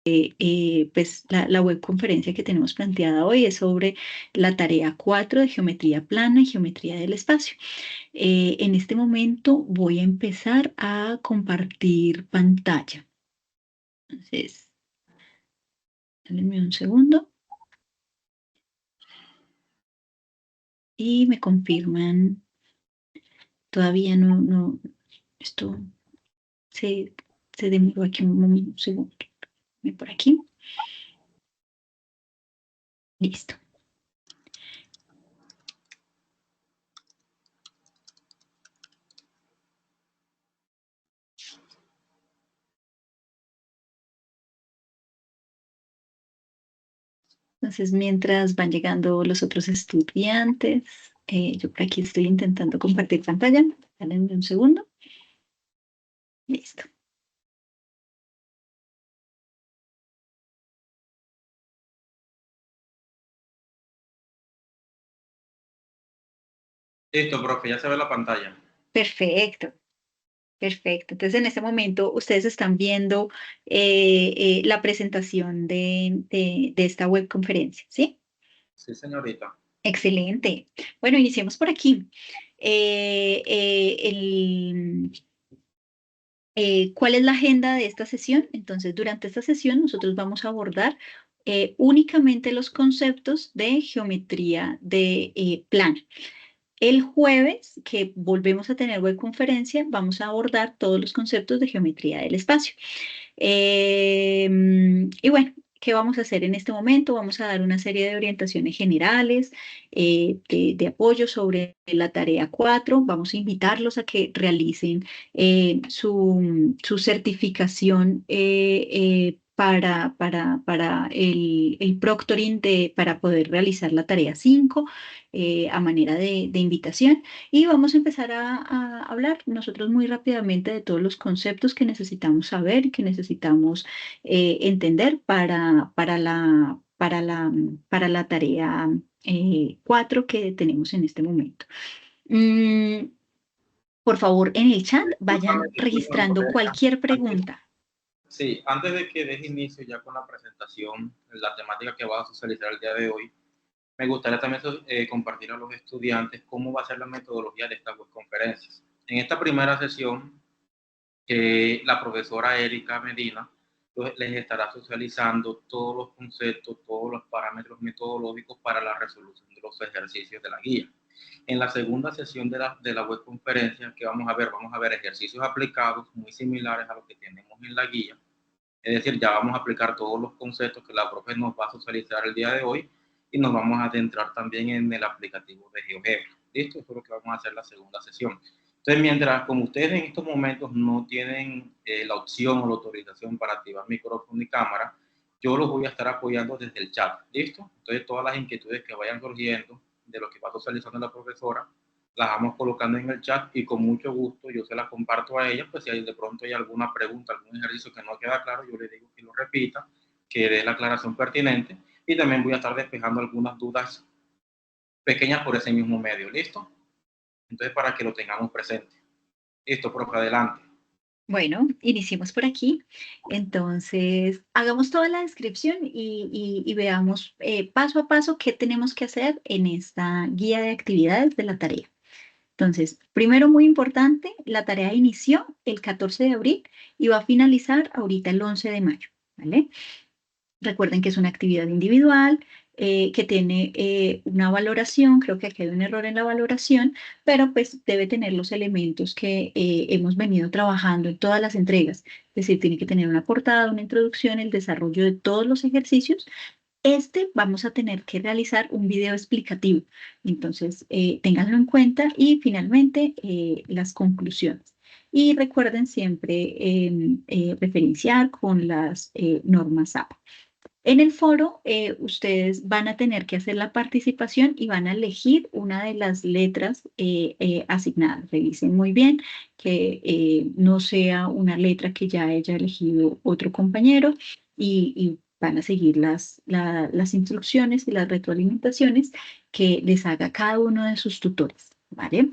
pues la webconferencia que tenemos planteada hoy es sobre la tarea 4 de geometría plana y geometría del espacio. En este momento voy a empezar a compartir pantalla. Entonces, denme un segundo y me confirman. Todavía esto se, se demoró aquí un segundo. Por aquí. Listo. Entonces, mientras van llegando los otros estudiantes, yo por aquí estoy intentando compartir pantalla. Denme un segundo. Listo. Listo, profe, ya se ve la pantalla. Perfecto, perfecto. Entonces, en este momento, ustedes están viendo la presentación de esta webconferencia, ¿sí? Sí, señorita. Excelente. Bueno, iniciemos por aquí. ¿Cuál es la agenda de esta sesión? Entonces, durante esta sesión nosotros vamos a abordar únicamente los conceptos de geometría de plana. El jueves, que volvemos a tener webconferencia, vamos a abordar todos los conceptos de geometría del espacio. Y bueno, ¿qué vamos a hacer en este momento? Vamos a dar una serie de orientaciones generales, de apoyo sobre la tarea 4. Vamos a invitarlos a que realicen su certificación para el proctoring para poder realizar la tarea 5 a manera de invitación. Y vamos a empezar a hablar nosotros muy rápidamente de todos los conceptos que necesitamos saber y que necesitamos entender para la tarea 4 que tenemos en este momento. Mm, por favor, en el chat vayan Discúlpame, registrando profe. cualquier Antes, pregunta. sí, antes de que deje inicio ya con la presentación, la temática que va a socializar el día de hoy, me gustaría también compartir a los estudiantes cómo va a ser la metodología de estas webconferencias. En esta primera sesión, la profesora Erika Medina les estará socializando todos los conceptos, todos los parámetros metodológicos para la resolución de los ejercicios de la guía. En la segunda sesión de la webconferencia que vamos a ver ejercicios aplicados muy similares a los que tenemos en la guía. Es decir, ya vamos a aplicar todos los conceptos que la profe nos va a socializar el día de hoy y nos vamos a adentrar también en el aplicativo de GeoGebra. ¿Listo? Eso es lo que vamos a hacer la segunda sesión. Entonces, mientras como ustedes en estos momentos no tienen la opción o la autorización para activar micrófono y cámara, yo los voy a estar apoyando desde el chat. ¿Listo? Entonces, todas las inquietudes que vayan surgiendo de lo que va socializando la profesora, las vamos colocando en el chat y con mucho gusto yo se las comparto a ella, pues si hay, de pronto hay alguna pregunta, algún ejercicio que no queda claro, yo le digo que lo repita, que dé la aclaración pertinente y también voy a estar despejando algunas dudas pequeñas por ese mismo medio. ¿Listo? Entonces, para que lo tengamos presente. Listo, profe, adelante. Bueno, iniciemos por aquí. Entonces, hagamos toda la descripción y veamos paso a paso qué tenemos que hacer en esta guía de actividades de la tarea. Entonces, primero, muy importante, la tarea inició el 14 de abril y va a finalizar ahorita el 11 de mayo, ¿vale? Recuerden que es una actividad individual, que tiene una valoración, creo que aquí hay un error en la valoración, pero pues debe tener los elementos que hemos venido trabajando en todas las entregas. Es decir, tiene que tener una portada, una introducción, el desarrollo de todos los ejercicios. Vamos a tener que realizar un video explicativo. Entonces, ténganlo en cuenta y finalmente las conclusiones. Y recuerden siempre referenciar con las normas APA. En el foro, ustedes van a tener que hacer la participación y van a elegir una de las letras asignadas. Revisen muy bien que no sea una letra que ya haya elegido otro compañero y van a seguir las instrucciones y las retroalimentaciones que les haga cada uno de sus tutores, ¿vale?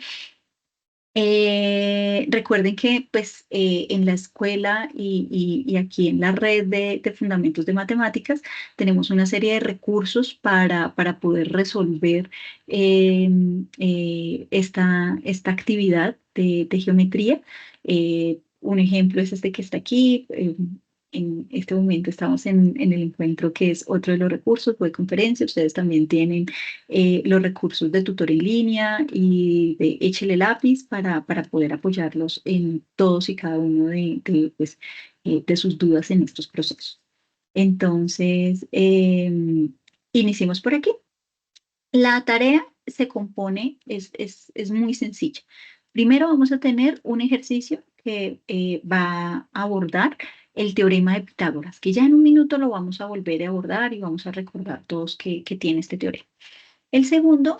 Recuerden que pues, en la escuela y aquí en la red de fundamentos de matemáticas tenemos una serie de recursos para poder resolver esta actividad de geometría. Un ejemplo es este que está aquí. En este momento estamos en el encuentro que es otro de los recursos, web conferencia. Ustedes también tienen los recursos de tutor en línea y de Échele Lápiz para poder apoyarlos en todos y cada uno pues, de sus dudas en estos procesos. Entonces, iniciemos por aquí. La tarea se compone, es muy sencilla. Primero vamos a tener un ejercicio que va a abordar el teorema de Pitágoras, que ya en un minuto lo vamos a volver a abordar y vamos a recordar todos que tiene este teorema. El segundo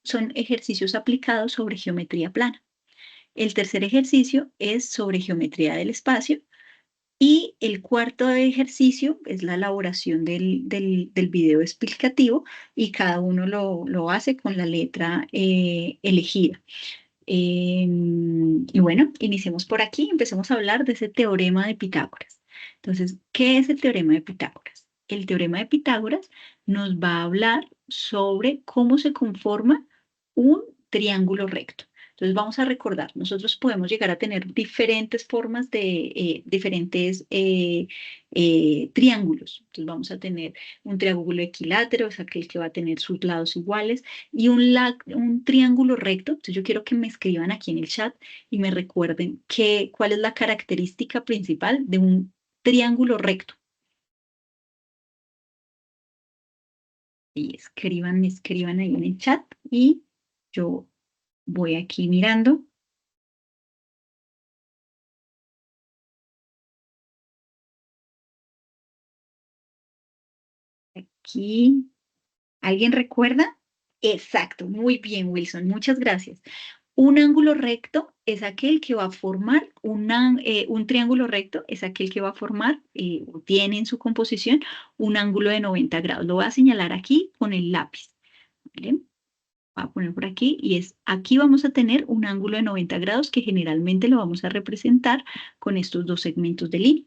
son ejercicios aplicados sobre geometría plana. El tercer ejercicio es sobre geometría del espacio. Y el cuarto ejercicio es la elaboración del video explicativo y cada uno lo hace con la letra elegida. Y bueno, iniciemos por aquí, empecemos a hablar de ese teorema de Pitágoras. Entonces, ¿qué es el teorema de Pitágoras? El teorema de Pitágoras nos va a hablar sobre cómo se conforma un triángulo recto. Entonces vamos a recordar, nosotros podemos llegar a tener diferentes formas de diferentes triángulos. Entonces vamos a tener un triángulo equilátero, es aquel que va a tener sus lados iguales, y un triángulo recto. Entonces yo quiero que me escriban aquí en el chat y me recuerden cuál es la característica principal de un triángulo recto. Y escriban ahí en el chat y yo voy aquí mirando. Aquí, ¿alguien recuerda? Exacto, muy bien, Wilson, muchas gracias. Un ángulo recto es aquel que va a formar un triángulo recto, es aquel que va a formar o tiene en su composición un ángulo de 90 grados. Lo voy a señalar aquí con el lápiz. ¿Vale? Voy a poner por aquí y aquí vamos a tener un ángulo de 90 grados que generalmente lo vamos a representar con estos dos segmentos de línea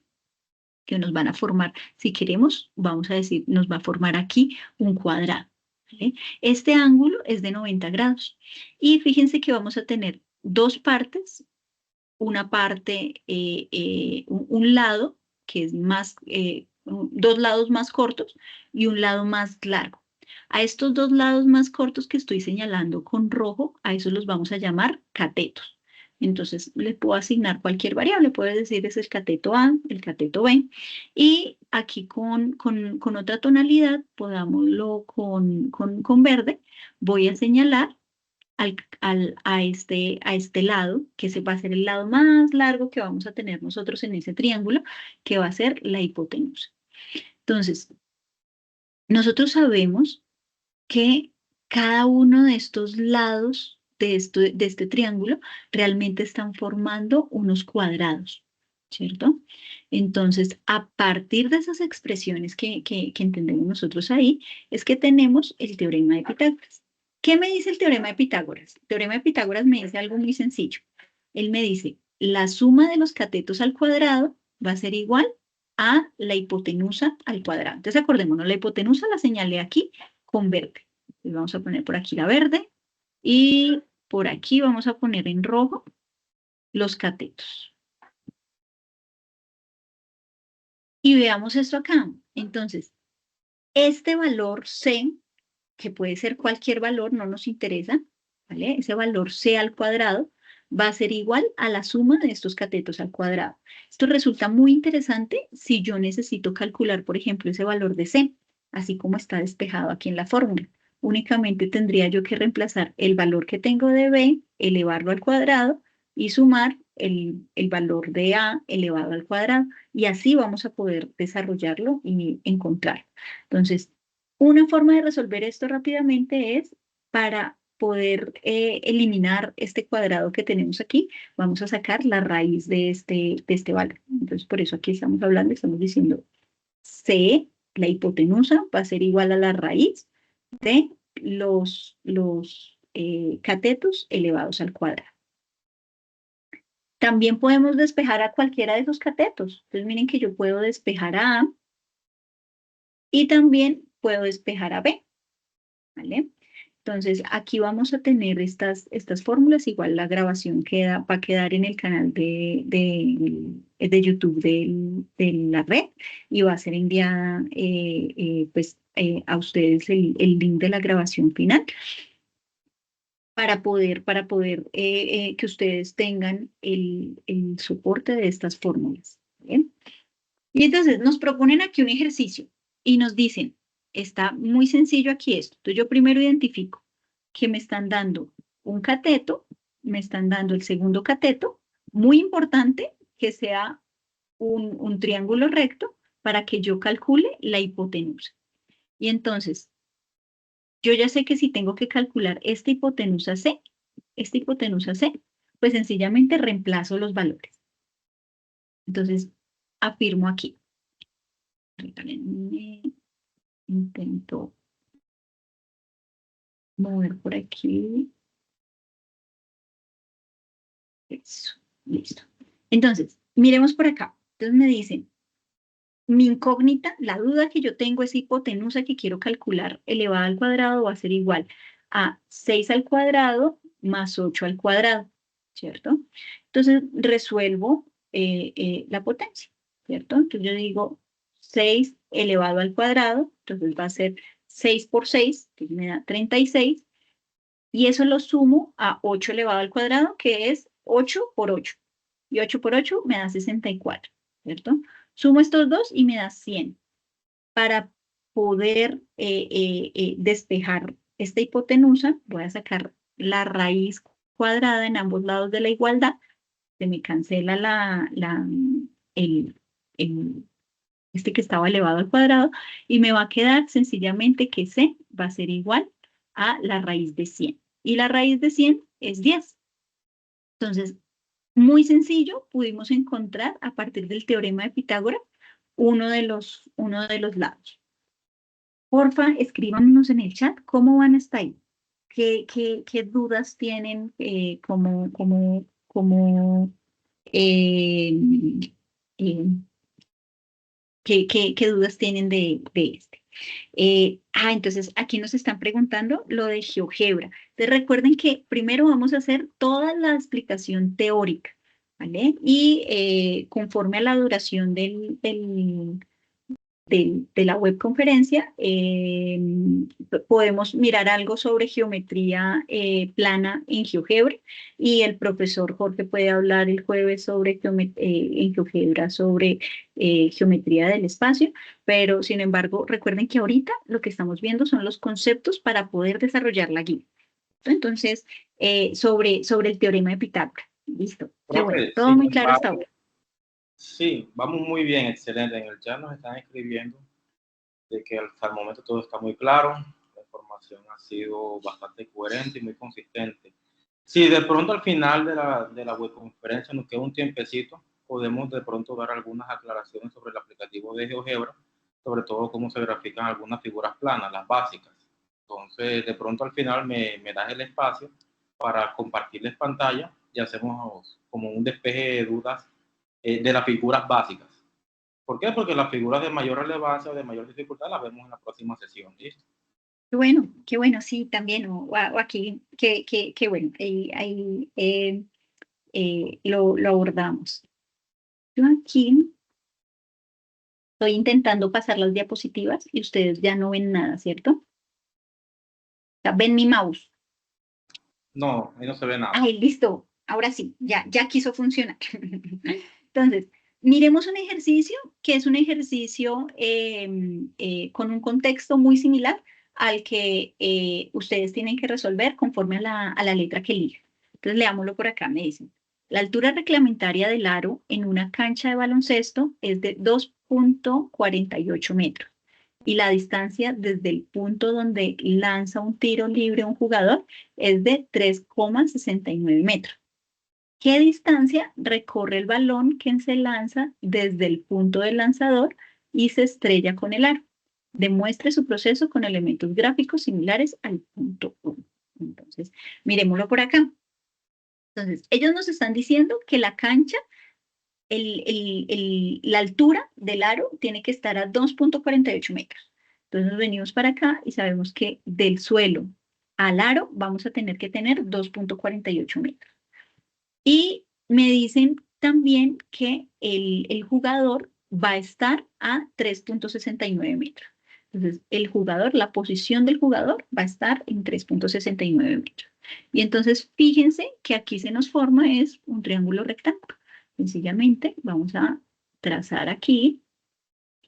que nos van a formar, si queremos, vamos a decir, nos va a formar aquí un cuadrado. ¿Vale? Este ángulo es de 90 grados. Y fíjense que vamos a tener dos partes, una parte, un lado, que es dos lados más cortos y un lado más largo. A estos dos lados más cortos que estoy señalando con rojo, a esos los vamos a llamar catetos. Entonces, le puedo asignar cualquier variable, puedo decir es el cateto A, el cateto B, y aquí con otra tonalidad, podámoslo con verde, voy a señalar a este lado, que se va a ser el lado más largo que vamos a tener nosotros en ese triángulo, que va a ser la hipotenusa. Entonces, nosotros sabemos que cada uno de estos lados de este triángulo realmente están formando unos cuadrados, ¿cierto? Entonces, a partir de esas expresiones que entendemos nosotros ahí, es que tenemos el teorema de Pitágoras. ¿Qué me dice el teorema de Pitágoras? El teorema de Pitágoras me dice algo muy sencillo. Él me dice, la suma de los catetos al cuadrado va a ser igual a la hipotenusa al cuadrado. Entonces, acordémonos, la hipotenusa la señalé aquí con verde. Entonces, vamos a poner por aquí la verde y por aquí vamos a poner en rojo los catetos. Y veamos esto acá. Entonces, este valor C, que puede ser cualquier valor, no nos interesa, ¿vale? Ese valor C al cuadrado va a ser igual a la suma de estos catetos al cuadrado. Esto resulta muy interesante si yo necesito calcular, por ejemplo, ese valor de C, así como está despejado aquí en la fórmula. Únicamente tendría yo que reemplazar el valor que tengo de B, elevarlo al cuadrado y sumar el valor de A elevado al cuadrado. Y así vamos a poder desarrollarlo y encontrarlo. Entonces, una forma de resolver esto rápidamente es para poder eliminar este cuadrado que tenemos aquí, vamos a sacar la raíz de este valor. Entonces, por eso aquí estamos hablando, estamos diciendo C, la hipotenusa, va a ser igual a la raíz de los catetos elevados al cuadrado. También podemos despejar a cualquiera de esos catetos. Entonces miren que yo puedo despejar a A y también puedo despejar a B, ¿vale? Entonces aquí vamos a tener estas fórmulas, igual la grabación va a quedar en el canal de YouTube de la red y va a ser enviada a ustedes el link de la grabación final para poder que ustedes tengan el soporte de estas fórmulas. ¿Bien? Y entonces nos proponen aquí un ejercicio y nos dicen, está muy sencillo aquí esto. Entonces yo primero identifico que me están dando un cateto, me están dando el segundo cateto, muy importante que sea un triángulo recto para que yo calcule la hipotenusa. Y entonces, yo ya sé que si tengo que calcular esta hipotenusa C, pues sencillamente reemplazo los valores. Entonces, afirmo aquí. Intento mover por aquí. Eso, listo. Entonces, miremos por acá. Entonces me dicen, mi incógnita, la duda que yo tengo es hipotenusa que quiero calcular elevada al cuadrado va a ser igual a 6 al cuadrado más 8 al cuadrado, ¿cierto? Entonces resuelvo la potencia, ¿cierto? Entonces yo digo 6 elevado al cuadrado, entonces va a ser 6 por 6, que me da 36, y eso lo sumo a 8 elevado al cuadrado, que es 8 por 8. Y 8 por 8 me da 64, ¿cierto? Sumo estos dos y me da 100. Para poder despejar esta hipotenusa, voy a sacar la raíz cuadrada en ambos lados de la igualdad. Se me cancela el, el, este que estaba elevado al cuadrado y me va a quedar sencillamente que C va a ser igual a la raíz de 100. Y la raíz de 100 es 10. Entonces, muy sencillo, pudimos encontrar a partir del teorema de Pitágoras uno de los lados. Porfa, escríbanos en el chat cómo van hasta ahí. ¿Qué dudas tienen? Eh, eh, ¿qué dudas tienen de este? Entonces aquí nos están preguntando lo de GeoGebra. Entonces recuerden que primero vamos a hacer toda la explicación teórica, ¿vale? Y conforme a la duración de la webconferencia, podemos mirar algo sobre geometría plana en GeoGebra y el profesor Jorge puede hablar el jueves en GeoGebra sobre geometría del espacio, pero sin embargo recuerden que ahorita lo que estamos viendo son los conceptos para poder desarrollar la guía. Entonces, sobre el teorema de Pitágoras. Listo. Qué bueno. Profe, Todo sin muy claro hasta embargo, ahora. sí, vamos muy bien, excelente. En el chat nos están escribiendo de que hasta el momento todo está muy claro, la información ha sido bastante coherente y muy consistente. Si de pronto al final de la webconferencia nos queda un tiempecito, podemos de pronto dar algunas aclaraciones sobre el aplicativo de GeoGebra, sobre todo cómo se grafican algunas figuras planas, las básicas. Entonces, de pronto al final me das el espacio para compartirles pantalla y hacemos como un despeje de dudas de las figuras básicas. ¿Por qué? Porque las figuras de mayor relevancia o de mayor dificultad las vemos en la próxima sesión. ¿Listo? Qué bueno, sí, también, o aquí, qué bueno, ahí lo abordamos. Yo aquí estoy intentando pasar las diapositivas y ustedes ya no ven nada, ¿cierto? O sea, ven mi mouse. No, ahí no se ve nada. Ay, listo, ahora sí, ya quiso funcionar. Entonces, miremos un ejercicio que es un ejercicio con un contexto muy similar al que ustedes tienen que resolver conforme a la letra que eligen. Entonces, leámoslo por acá, me dicen. La altura reglamentaria del aro en una cancha de baloncesto es de 2,48 metros y la distancia desde el punto donde lanza un tiro libre un jugador es de 3,69 metros. ¿Qué distancia recorre el balón que se lanza desde el punto del lanzador y se estrella con el aro? Demuestre su proceso con elementos gráficos similares al punto 1. Entonces, miremoslo por acá. Entonces, ellos nos están diciendo que la cancha, la altura del aro tiene que estar a 2.48 metros. Entonces nos venimos para acá y sabemos que del suelo al aro vamos a tener que tener 2.48 metros. Y me dicen también que el jugador va a estar a 3.69 metros. Entonces, el jugador, la posición del jugador va a estar en 3.69 metros. Y entonces, fíjense que aquí se nos forma es un triángulo rectángulo. Sencillamente, vamos a trazar aquí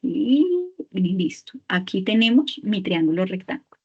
y listo. Aquí tenemos mi triángulo rectángulo.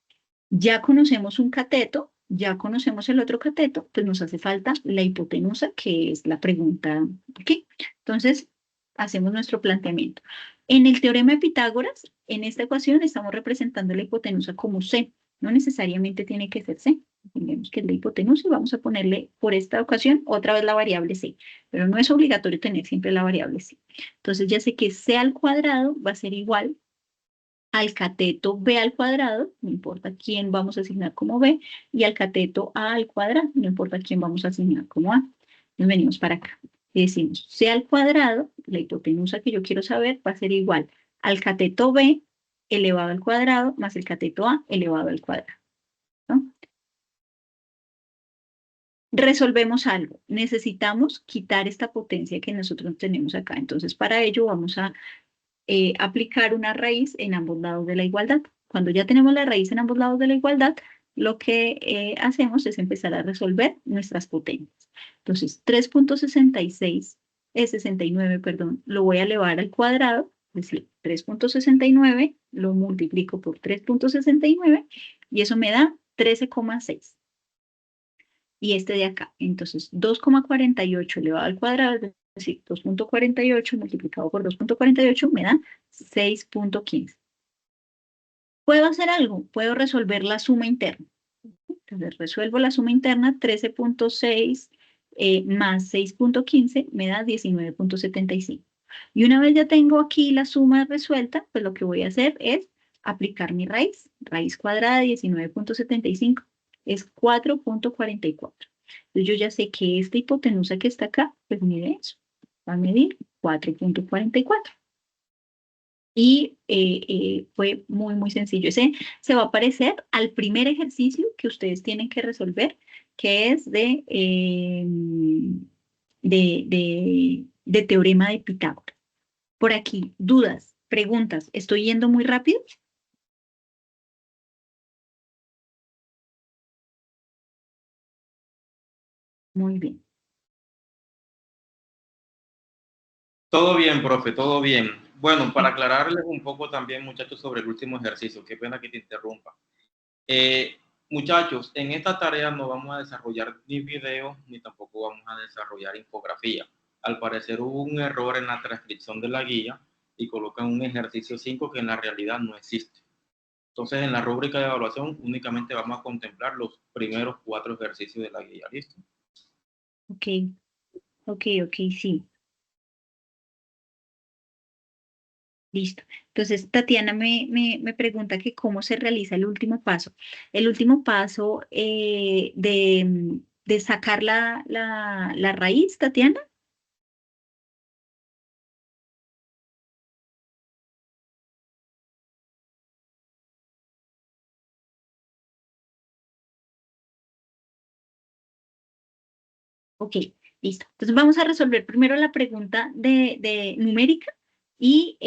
Ya conocemos un cateto, ya conocemos el otro cateto, pues nos hace falta la hipotenusa, que es la pregunta aquí. Entonces, hacemos nuestro planteamiento. En el teorema de Pitágoras, en esta ecuación estamos representando la hipotenusa como C. No necesariamente tiene que ser C. Entendemos que es la hipotenusa y vamos a ponerle por esta ocasión otra vez la variable C. Pero no es obligatorio tener siempre la variable C. Entonces ya sé que C al cuadrado va a ser igual al cateto b al cuadrado, no importa quién vamos a asignar como b, y al cateto a al cuadrado, no importa quién vamos a asignar como a. Nos venimos para acá. Y decimos, c al cuadrado, la hipotenusa que yo quiero saber, va a ser igual al cateto b elevado al cuadrado más el cateto a elevado al cuadrado, ¿no? Resolvemos algo. Necesitamos quitar esta potencia que nosotros tenemos acá. Entonces, para ello vamos a aplicar una raíz en ambos lados de la igualdad. Cuando ya tenemos la raíz en ambos lados de la igualdad, lo que hacemos es empezar a resolver nuestras potencias. Entonces, 3.66, 69, perdón, lo voy a elevar al cuadrado, es decir, 3.69 lo multiplico por 3.69 y eso me da 13,6. Y este de acá, entonces 2,48 elevado al cuadrado, es decir, 2.48 multiplicado por 2.48 me da 6.15. ¿Puedo hacer algo? Puedo resolver la suma interna. Entonces resuelvo la suma interna, 13.6 más 6.15 me da 19.75. Y una vez ya tengo aquí la suma resuelta, pues lo que voy a hacer es aplicar mi raíz. Raíz cuadrada de 19.75 es 4.44. Entonces yo ya sé que esta hipotenusa que está acá, pues mide eso. Va a medir 4.44. Y fue muy, muy sencillo. Ese se va a parecer al primer ejercicio que ustedes tienen que resolver, que es de teorema de Pitágoras. Por aquí, dudas, preguntas. ¿Estoy yendo muy rápido? Muy bien. Todo bien, profe, todo bien. Bueno, para aclararles un poco también, muchachos, sobre el último ejercicio, qué pena que te interrumpa. Eh, Muchachos, en esta tarea no vamos a desarrollar ni video, ni tampoco vamos a desarrollar infografía. Al parecer hubo un error en la transcripción de la guía y colocan un ejercicio 5 que en la realidad no existe. Entonces, en la rúbrica de evaluación únicamente vamos a contemplar los primeros 4 ejercicios de la guía. ¿Listo? Ok, ok, ok, sí. Listo. Entonces, Tatiana me pregunta que cómo se realiza el último paso. El último paso de sacar la raíz, Tatiana. Ok, listo. Entonces, vamos a resolver primero la pregunta de numérica y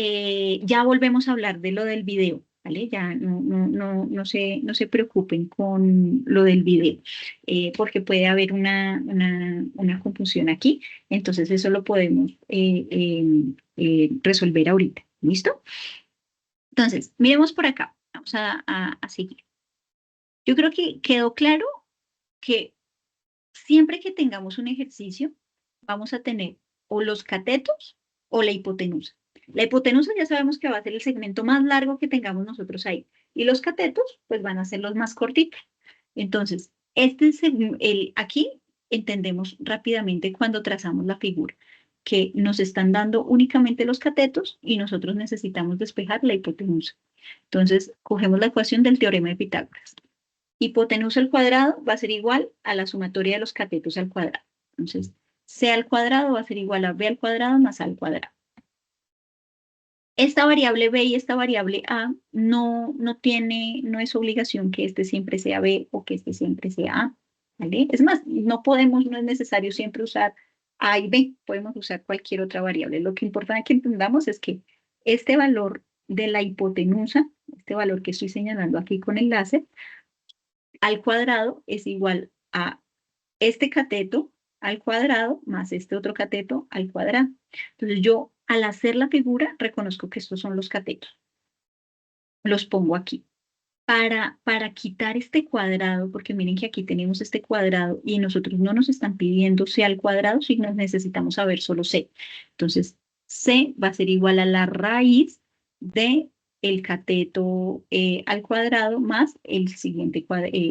ya volvemos a hablar de lo del video. ¿Vale? Ya no se preocupen con lo del video, porque puede haber una confusión aquí. Entonces, eso lo podemos resolver ahorita. ¿Listo? Entonces, miremos por acá. Vamos a seguir. Yo creo que quedó claro que siempre que tengamos un ejercicio, vamos a tener o los catetos o la hipotenusa. La hipotenusa ya sabemos que va a ser el segmento más largo que tengamos nosotros ahí. Y los catetos, pues van a ser los más cortitos. Entonces, aquí entendemos rápidamente cuando trazamos la figura, que nos están dando únicamente los catetos y nosotros necesitamos despejar la hipotenusa. Entonces, cogemos la ecuación del teorema de Pitágoras. Hipotenusa al cuadrado va a ser igual a la sumatoria de los catetos al cuadrado. Entonces, c al cuadrado va a ser igual a b al cuadrado más a al cuadrado. Esta variable b y esta variable a no es obligación que este siempre sea b o que este siempre sea a, ¿vale? Es más, no es necesario siempre usar a y b, podemos usar cualquier otra variable. Lo que importa que entendamos es que este valor de la hipotenusa, este valor que estoy señalando aquí con el láser, al cuadrado es igual a este cateto al cuadrado más este otro cateto al cuadrado. Entonces yo, al hacer la figura, reconozco que estos son los catetos. Los pongo aquí. Para quitar este cuadrado, porque miren que aquí tenemos este cuadrado y nosotros no nos están pidiendo c al cuadrado, sino necesitamos saber solo c. Entonces, c va a ser igual a la raíz de el cateto al cuadrado más el siguiente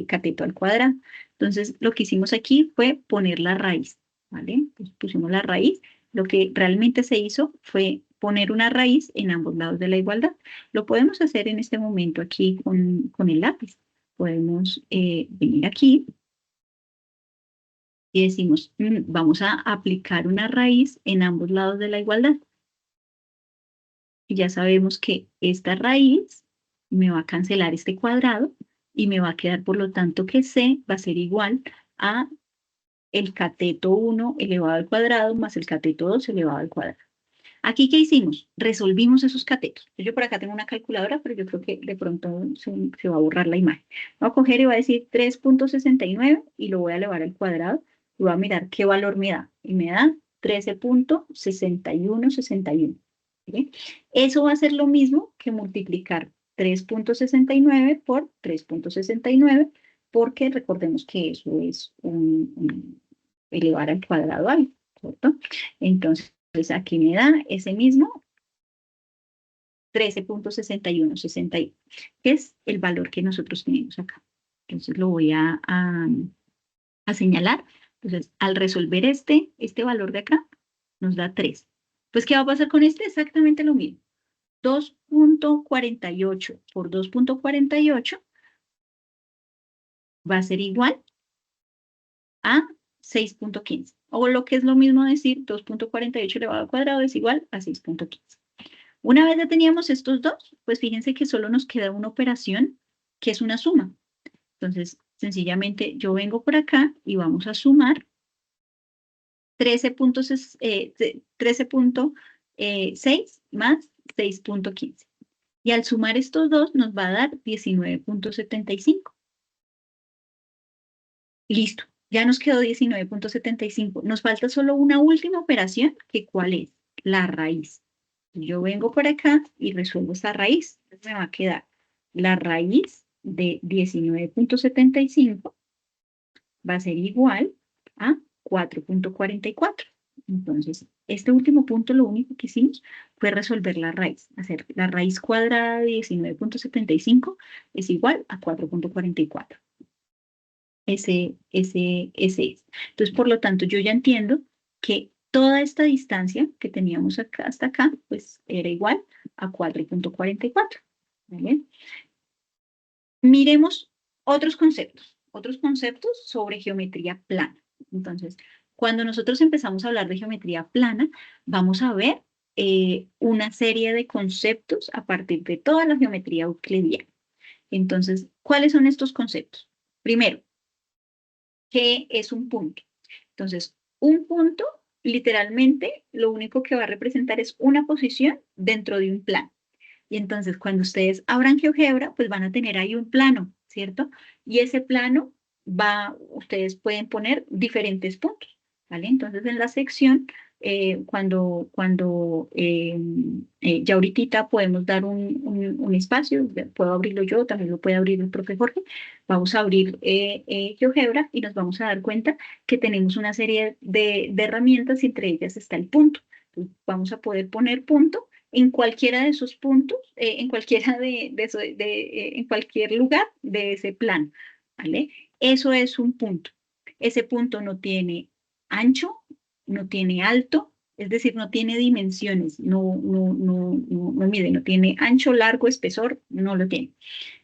cateto al cuadrado. Entonces, lo que hicimos aquí fue poner la raíz, ¿vale? Pues pusimos la raíz. Lo que realmente se hizo fue poner una raíz en ambos lados de la igualdad. Lo podemos hacer en este momento aquí con el lápiz. Podemos venir aquí y decimos, vamos a aplicar una raíz en ambos lados de la igualdad. Y ya sabemos que esta raíz me va a cancelar este cuadrado y me va a quedar, por lo tanto, que c va a ser igual a el cateto 1 elevado al cuadrado más el cateto 2 elevado al cuadrado. Aquí, ¿qué hicimos? Resolvimos esos catetos. Yo por acá tengo una calculadora, pero yo creo que de pronto se va a borrar la imagen. Voy a coger y voy a decir 3.69 y lo voy a elevar al cuadrado y voy a mirar qué valor me da. Y me da 13.6161. ¿Sí? Eso va a ser lo mismo que multiplicar 3.69 por 3.69, porque recordemos que eso es elevar al cuadrado algo, ¿cierto? Entonces, aquí me da ese mismo 13.6161, que es el valor que nosotros tenemos acá. Entonces lo voy a señalar. Entonces, al resolver este valor de acá, nos da 3. Pues, ¿qué va a pasar con este? Exactamente lo mismo. 2.48 por 2.48 va a ser igual a 6.15. O lo que es lo mismo decir 2.48 elevado al cuadrado es igual a 6.15. Una vez ya teníamos estos dos, pues fíjense que solo nos queda una operación que es una suma. Entonces, sencillamente yo vengo por acá y vamos a sumar 13.6 más 6.15. Y al sumar estos dos nos va a dar 19.75. Listo, ya nos quedó 19.75. Nos falta solo una última operación, que ¿cuál es? La raíz. Yo vengo por acá y resuelvo esta raíz. Entonces me va a quedar la raíz de 19.75 va a ser igual a 4.44. Entonces, este último punto lo único que hicimos fue resolver la raíz. Hacer la raíz cuadrada de 19.75 es igual a 4.44. Ese es. Entonces, por lo tanto, yo ya entiendo que toda esta distancia que teníamos acá hasta acá, pues era igual a 4.44. ¿Vale? Miremos otros conceptos sobre geometría plana. Entonces, cuando nosotros empezamos a hablar de geometría plana, vamos a ver una serie de conceptos a partir de toda la geometría euclidiana. Entonces, ¿cuáles son estos conceptos? Primero, ¿qué es un punto? Entonces, un punto, literalmente, lo único que va a representar es una posición dentro de un plano. Y entonces, cuando ustedes abran GeoGebra, pues van a tener ahí un plano, ¿cierto? Y ese plano ustedes pueden poner diferentes puntos, ¿vale? Entonces, en la sección, ya ahorita podemos dar un espacio, puedo abrirlo yo, también lo puede abrir el profe Jorge, vamos a abrir GeoGebra y nos vamos a dar cuenta que tenemos una serie de herramientas y entre ellas está el punto. Entonces, vamos a poder poner punto en cualquiera de esos puntos, en cualquiera en cualquier lugar de ese plano, ¿vale? Eso es un punto. Ese punto no tiene ancho, no tiene alto, es decir, no tiene dimensiones, no mide, no tiene ancho, largo, espesor, no lo tiene.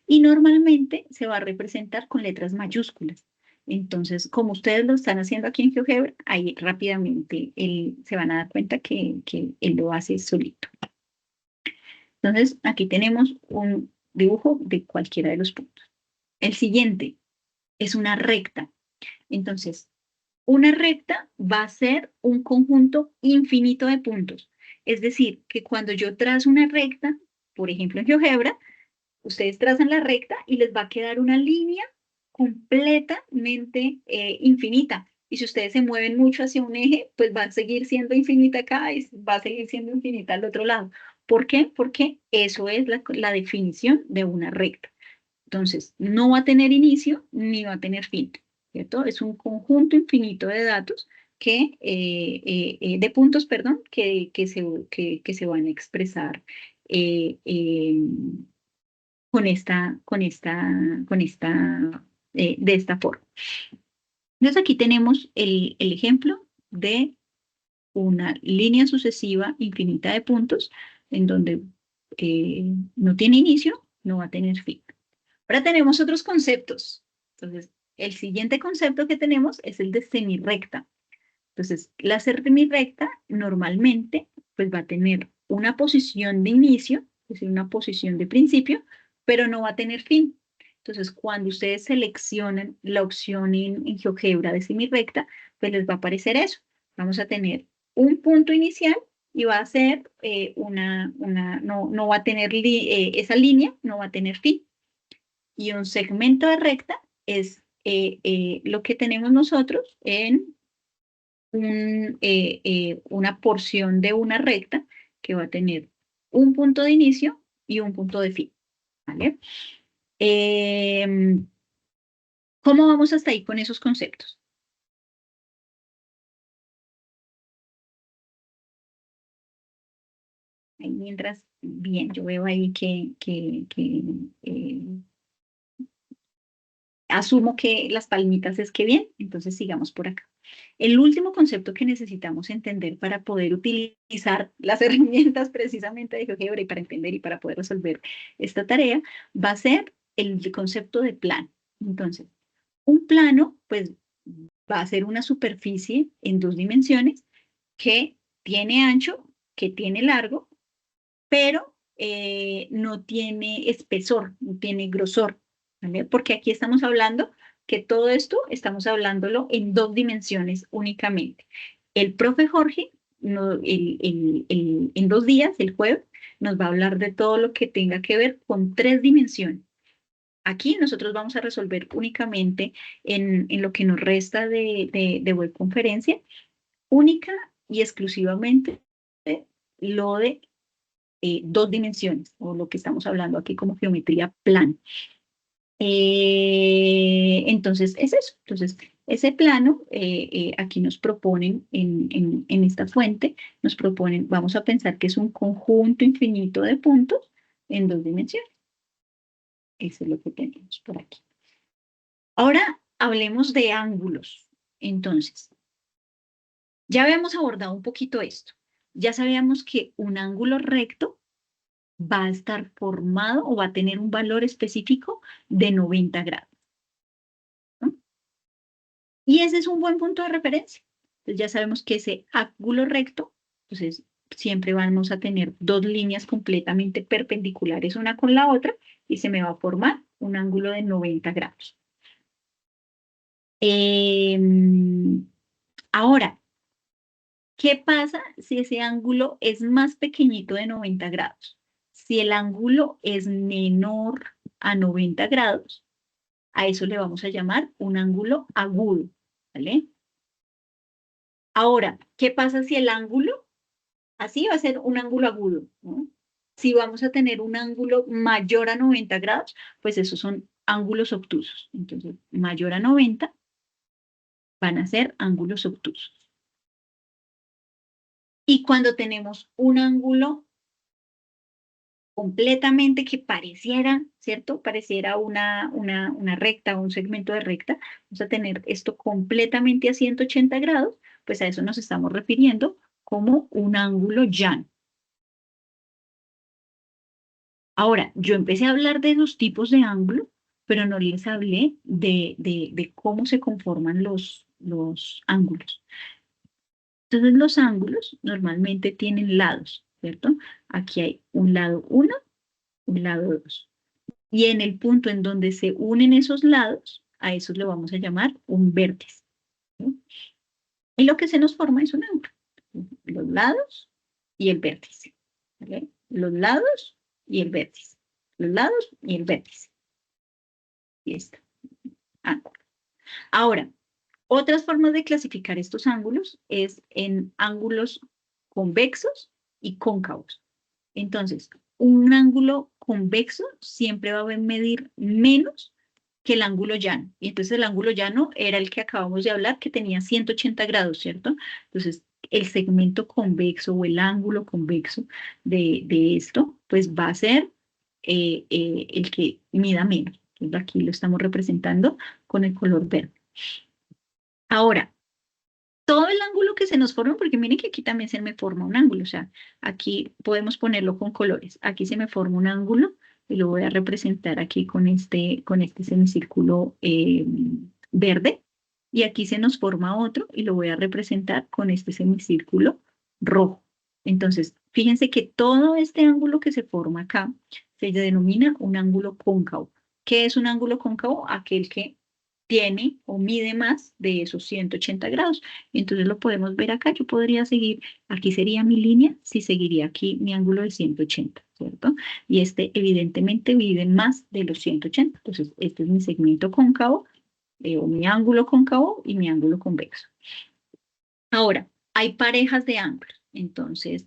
Y normalmente se va a representar con letras mayúsculas. Entonces, como ustedes lo están haciendo aquí en GeoGebra, ahí rápidamente se van a dar cuenta que él lo hace solito. Entonces, aquí tenemos un dibujo de cualquiera de los puntos. El siguiente es una recta. Entonces, una recta va a ser un conjunto infinito de puntos. Es decir, que cuando yo trazo una recta, por ejemplo en GeoGebra, ustedes trazan la recta y les va a quedar una línea completamente infinita. Y si ustedes se mueven mucho hacia un eje, pues va a seguir siendo infinita acá y va a seguir siendo infinita al otro lado. ¿Por qué? Porque eso es la definición de una recta. Entonces, no va a tener inicio ni va a tener fin, ¿cierto? Es un conjunto infinito de datos de puntos, perdón, que se van a expresar eh, eh, de esta forma. Entonces aquí tenemos el ejemplo de una línea sucesiva infinita de puntos en donde no tiene inicio, no va a tener fin. Ahora tenemos otros conceptos. Entonces, el siguiente concepto que tenemos es el de semirrecta. Entonces, la semirrecta normalmente pues va a tener una posición de inicio, es decir, una posición de principio, pero no va a tener fin. Entonces, cuando ustedes seleccionan la opción en GeoGebra de semirrecta, pues les va a aparecer eso. Vamos a tener un punto inicial y va a ser no va a tener esa línea, no va a tener fin. Y un segmento de recta es lo que tenemos nosotros en una porción de una recta que va a tener un punto de inicio y un punto de fin. ¿Vale? ¿Cómo vamos hasta ahí con esos conceptos? Ahí mientras, bien, yo veo ahí asumo que las palmitas es que bien, entonces sigamos por acá. El último concepto que necesitamos entender para poder utilizar las herramientas precisamente de GeoGebra y para entender y para poder resolver esta tarea va a ser el concepto de plano. Entonces, un plano, pues, va a ser una superficie en dos dimensiones que tiene ancho, que tiene largo, pero no tiene espesor, no tiene grosor, ¿vale? Porque aquí estamos hablando que todo esto estamos hablándolo en dos dimensiones únicamente. El profe Jorge, en 2 días, el jueves, nos va a hablar de todo lo que tenga que ver con 3 dimensiones. Aquí nosotros vamos a resolver únicamente en lo que nos resta de webconferencia, única y exclusivamente lo de 2 dimensiones, o lo que estamos hablando aquí como geometría plana. Entonces, es eso. Entonces, ese plano, aquí nos proponen en esta fuente, nos proponen, vamos a pensar que es un conjunto infinito de puntos en 2 dimensiones. Eso es lo que tenemos por aquí. Ahora hablemos de ángulos. Entonces, ya habíamos abordado un poquito esto. Ya sabíamos que un ángulo recto va a estar formado o va a tener un valor específico de 90 grados, ¿no? Y ese es un buen punto de referencia. Entonces ya sabemos que ese ángulo recto, entonces siempre vamos a tener dos líneas completamente perpendiculares una con la otra y se me va a formar un ángulo de 90 grados. Ahora, ¿qué pasa si ese ángulo es más pequeñito de 90 grados? Si el ángulo es menor a 90 grados, a eso le vamos a llamar un ángulo agudo, ¿vale? Ahora, ¿qué pasa si el ángulo, así va a ser un ángulo agudo, ¿no? Si vamos a tener un ángulo mayor a 90 grados, pues esos son ángulos obtusos. Entonces, mayor a 90 van a ser ángulos obtusos. Y cuando tenemos un ángulo completamente que pareciera, ¿cierto? Pareciera una recta, un segmento de recta, vamos a tener esto completamente a 180 grados, pues a eso nos estamos refiriendo como un ángulo llano. Ahora, yo empecé a hablar de los tipos de ángulo pero no les hablé de cómo se conforman los ángulos. Entonces los ángulos normalmente tienen lados, ¿cierto? Aquí hay un lado 1, un lado 2. Y en el punto en donde se unen esos lados, a esos le vamos a llamar un vértice, ¿no? Y lo que se nos forma es un ángulo. Los lados y el vértice, ¿vale? Los lados y el vértice. Los lados y el vértice. Y está. Ángulo. Ahora, otras formas de clasificar estos ángulos es en ángulos convexos y cóncavos. Entonces, un ángulo convexo siempre va a medir menos que el ángulo llano. Y entonces el ángulo llano era el que acabamos de hablar, que tenía 180 grados, ¿cierto? Entonces, el segmento convexo o el ángulo convexo de esto, pues va a ser el que mida menos. Entonces, aquí lo estamos representando con el color verde. Ahora, todo el ángulo que se nos forma, porque miren que aquí también se me forma un ángulo, o sea, aquí podemos ponerlo con colores. Aquí se me forma un ángulo y lo voy a representar aquí con este semicírculo verde. Y aquí se nos forma otro y lo voy a representar con este semicírculo rojo. Entonces, fíjense que todo este ángulo que se forma acá se denomina un ángulo cóncavo. ¿Qué es un ángulo cóncavo? Aquel que tiene o mide más de esos 180 grados. Entonces lo podemos ver acá. Yo podría seguir, aquí sería mi línea, si seguiría aquí mi ángulo de 180, ¿cierto? Y este evidentemente mide más de los 180. Entonces este es mi segmento cóncavo, o mi ángulo cóncavo y mi ángulo convexo. Ahora, hay parejas de ángulos. Entonces,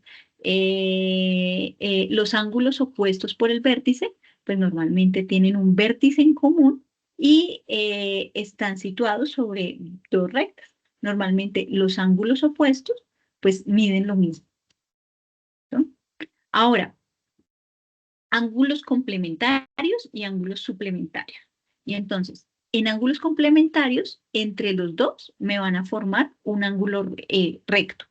los ángulos opuestos por el vértice, pues normalmente tienen un vértice en común y están situados sobre dos rectas. Normalmente los ángulos opuestos, pues miden lo mismo, ¿no? Ahora, ángulos complementarios y ángulos suplementarios. Y entonces, en ángulos complementarios, entre los dos me van a formar un ángulo recto.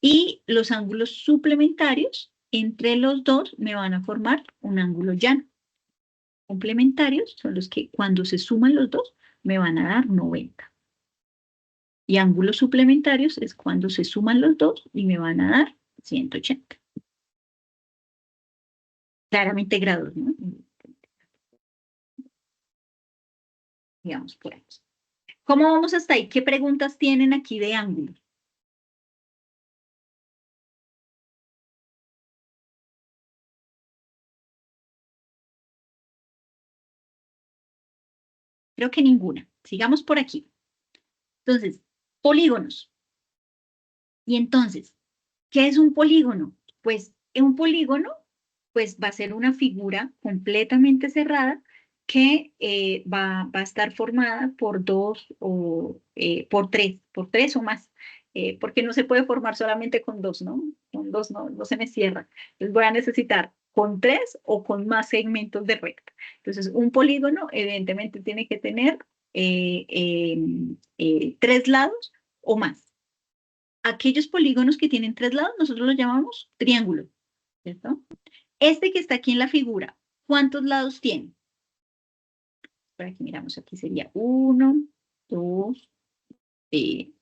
Y los ángulos suplementarios, entre los dos, me van a formar un ángulo llano. Complementarios son los que cuando se suman los dos, me van a dar 90. Y ángulos suplementarios es cuando se suman los dos y me van a dar 180. Claramente grados, ¿no? Digamos por aquí. ¿Cómo vamos hasta ahí? ¿Qué preguntas tienen aquí de ángulos? Creo que ninguna. Sigamos por aquí. Entonces, polígonos. Y entonces, ¿qué es un polígono? Pues un polígono pues va a ser una figura completamente cerrada que va a estar formada por dos o por tres o más, porque no se puede formar solamente con dos, ¿no? Con dos no se me cierra. Entonces voy a necesitar con tres o con más segmentos de recta. Entonces un polígono evidentemente tiene que tener tres lados o más. Aquellos polígonos que tienen tres lados, nosotros los llamamos triángulo, ¿cierto? Este que está aquí en la figura, ¿cuántos lados tiene? Por aquí miramos, aquí sería 1, 2, 4.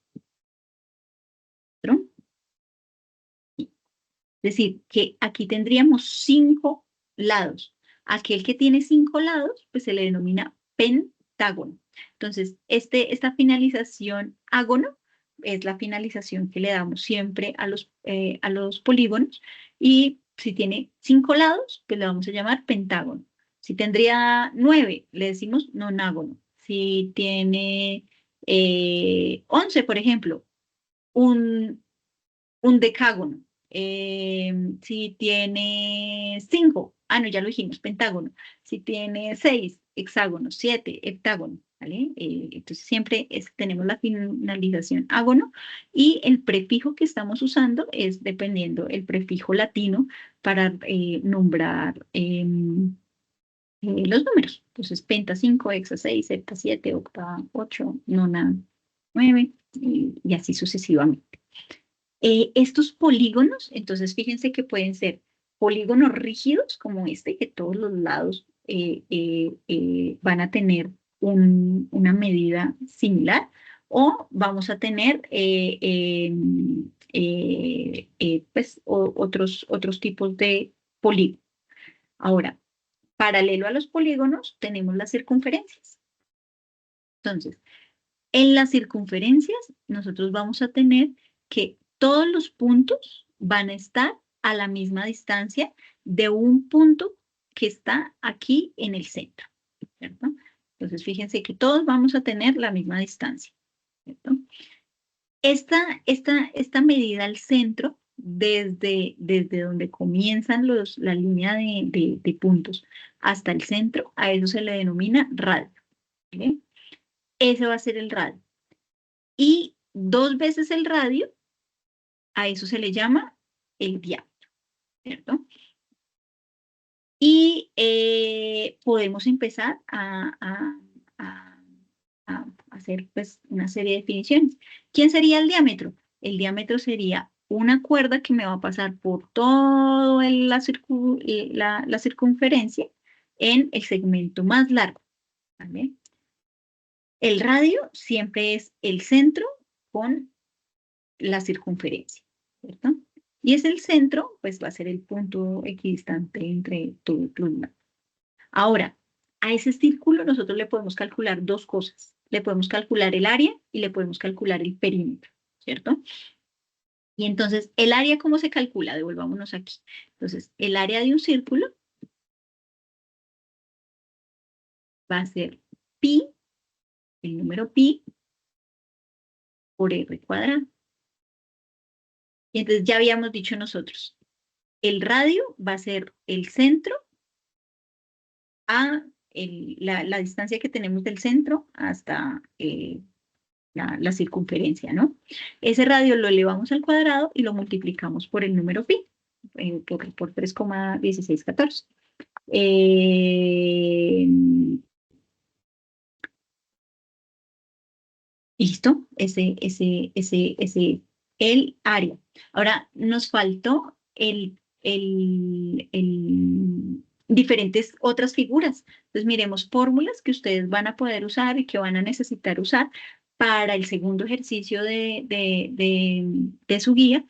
Es decir, que aquí tendríamos 5 lados. Aquel que tiene 5 lados, pues se le denomina pentágono. Entonces, esta finalización ágono es la finalización que le damos siempre a los polígonos. Y si tiene 5 lados, pues le vamos a llamar pentágono. Si tendría 9, le decimos nonágono. Si tiene 11, por ejemplo, un decágono. Si tiene 5, no, ya lo dijimos, pentágono. Si tiene 6, hexágono. 7, heptágono. ¿Vale? Entonces siempre tenemos la finalización ágono y el prefijo que estamos usando es dependiendo el prefijo latino para nombrar los números. Entonces penta 5, hexa 6, septa 7, octa 8, nona 9 y así sucesivamente. Estos polígonos, entonces fíjense que pueden ser polígonos rígidos, como este, que todos los lados van a tener una medida similar o vamos a tener pues, otros tipos de polígonos. Ahora, paralelo a los polígonos tenemos las circunferencias. Entonces, en las circunferencias nosotros vamos a tener que todos los puntos van a estar a la misma distancia de un punto que está aquí en el centro, ¿cierto? Entonces, fíjense que todos vamos a tener la misma distancia, ¿cierto? Esta medida al centro, desde donde comienzan la línea de puntos hasta el centro, a eso se le denomina radio, ¿vale? Ese va a ser el radio. Y 2 veces el radio, a eso se le llama el diámetro, ¿cierto? Y podemos empezar a hacer pues una serie de definiciones. ¿Quién sería el diámetro? El diámetro sería una cuerda que me va a pasar por toda la circunferencia en el segmento más largo, ¿vale? El radio siempre es el centro con la circunferencia, ¿cierto? Y es el centro, pues va a ser el punto equidistante entre todos los lados. Ahora, a ese círculo nosotros le podemos calcular dos cosas. Le podemos calcular el área y le podemos calcular el perímetro, ¿cierto? Y entonces, ¿el área cómo se calcula? Devolvámonos aquí. Entonces, el área de un círculo va a ser pi, el número pi, por r cuadrado. Y entonces ya habíamos dicho nosotros, el radio va a ser el centro a la distancia que tenemos del centro hasta la circunferencia, ¿no? Ese radio lo elevamos al cuadrado y lo multiplicamos por el número pi, por 3,1614. Listo, el área. Ahora nos faltó diferentes otras figuras. Entonces miremos fórmulas que ustedes van a poder usar y que van a necesitar usar para el segundo ejercicio de su guía.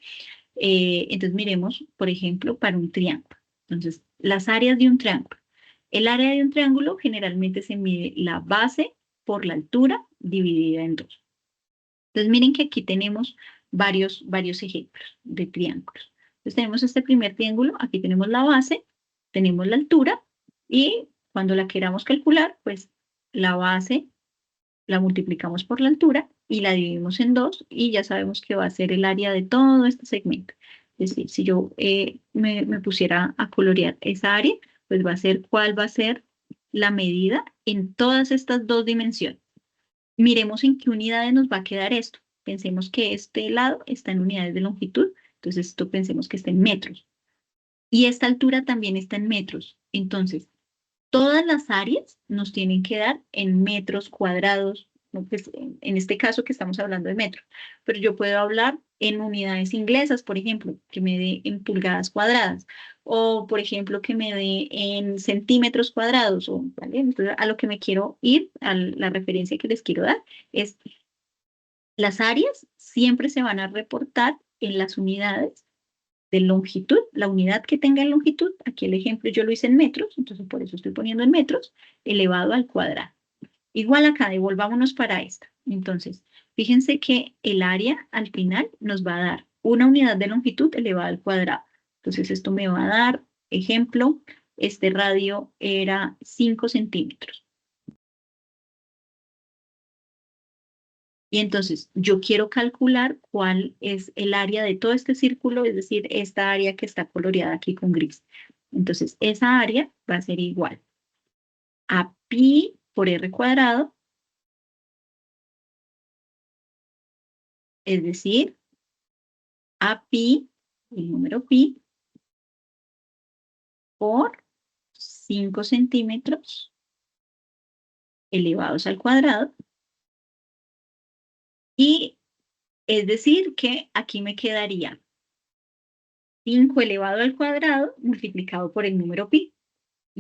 Entonces miremos, por ejemplo, para un triángulo. Entonces, las áreas de un triángulo. El área de un triángulo generalmente se mide la base por la altura dividida en dos. Entonces miren que aquí tenemos varios ejemplos de triángulos. Entonces tenemos este primer triángulo, aquí tenemos la base, tenemos la altura y cuando la queramos calcular, pues la base la multiplicamos por la altura y la dividimos en dos y ya sabemos que va a ser el área de todo este segmento. Es decir, si yo me pusiera a colorear esa área, pues va a ser cuál va a ser la medida en todas estas dos dimensiones. Miremos en qué unidades nos va a quedar esto. Pensemos que este lado está en unidades de longitud, entonces esto pensemos que está en metros. Y esta altura también está en metros. Entonces, todas las áreas nos tienen que dar en metros cuadrados, ¿no? Pues, en este caso que estamos hablando de metros, pero yo puedo hablar en unidades inglesas, por ejemplo, que me dé en pulgadas cuadradas, o por ejemplo que me dé en centímetros cuadrados, ¿vale? Entonces, a lo que me quiero ir, a la referencia que les quiero dar, es las áreas siempre se van a reportar en las unidades de longitud, la unidad que tenga en longitud, aquí el ejemplo yo lo hice en metros, entonces por eso estoy poniendo en metros, elevado al cuadrado. Igual acá, devolvámonos para esta. Entonces, fíjense que el área al final nos va a dar una unidad de longitud elevada al cuadrado. Entonces esto me va a dar, ejemplo, este radio era 5 centímetros. Y entonces yo quiero calcular cuál es el área de todo este círculo, es decir, esta área que está coloreada aquí con gris. Entonces esa área va a ser igual a pi por r cuadrado, es decir, a pi, el número pi, por 5 centímetros elevados al cuadrado. Y es decir que aquí me quedaría 5 elevado al cuadrado multiplicado por el número pi.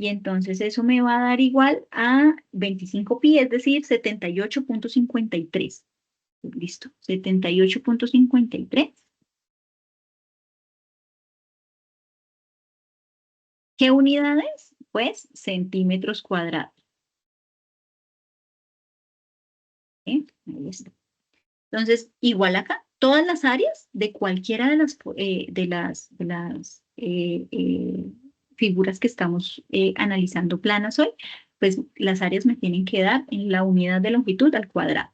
Y entonces eso me va a dar igual a 25 pi, es decir, 78.53. Listo, 78.53. ¿Qué unidades? Pues centímetros cuadrados. ¿Eh? Ahí está. Entonces, igual acá, todas las áreas de cualquiera de las figuras que estamos analizando planas hoy, pues las áreas me tienen que dar en la unidad de longitud al cuadrado.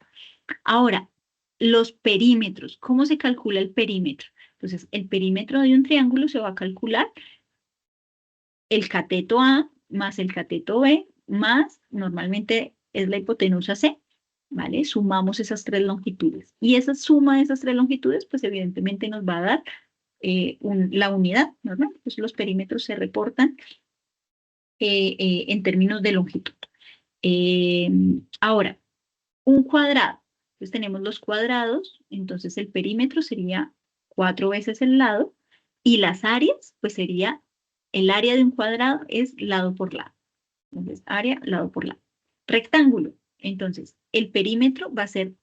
Ahora, los perímetros, ¿cómo se calcula el perímetro? Entonces, el perímetro de un triángulo se va a calcular el cateto A más el cateto B más, normalmente es la hipotenusa C, ¿vale? Sumamos esas tres longitudes. Y esa suma de esas tres longitudes, pues evidentemente nos va a dar la unidad, ¿no? Pues los perímetros se reportan en términos de longitud. Ahora, un cuadrado. Entonces tenemos los cuadrados, entonces el perímetro sería 4 veces el lado y las áreas, pues sería el área de un cuadrado es lado por lado. Entonces, área, lado por lado. Rectángulo. Entonces, el perímetro va a ser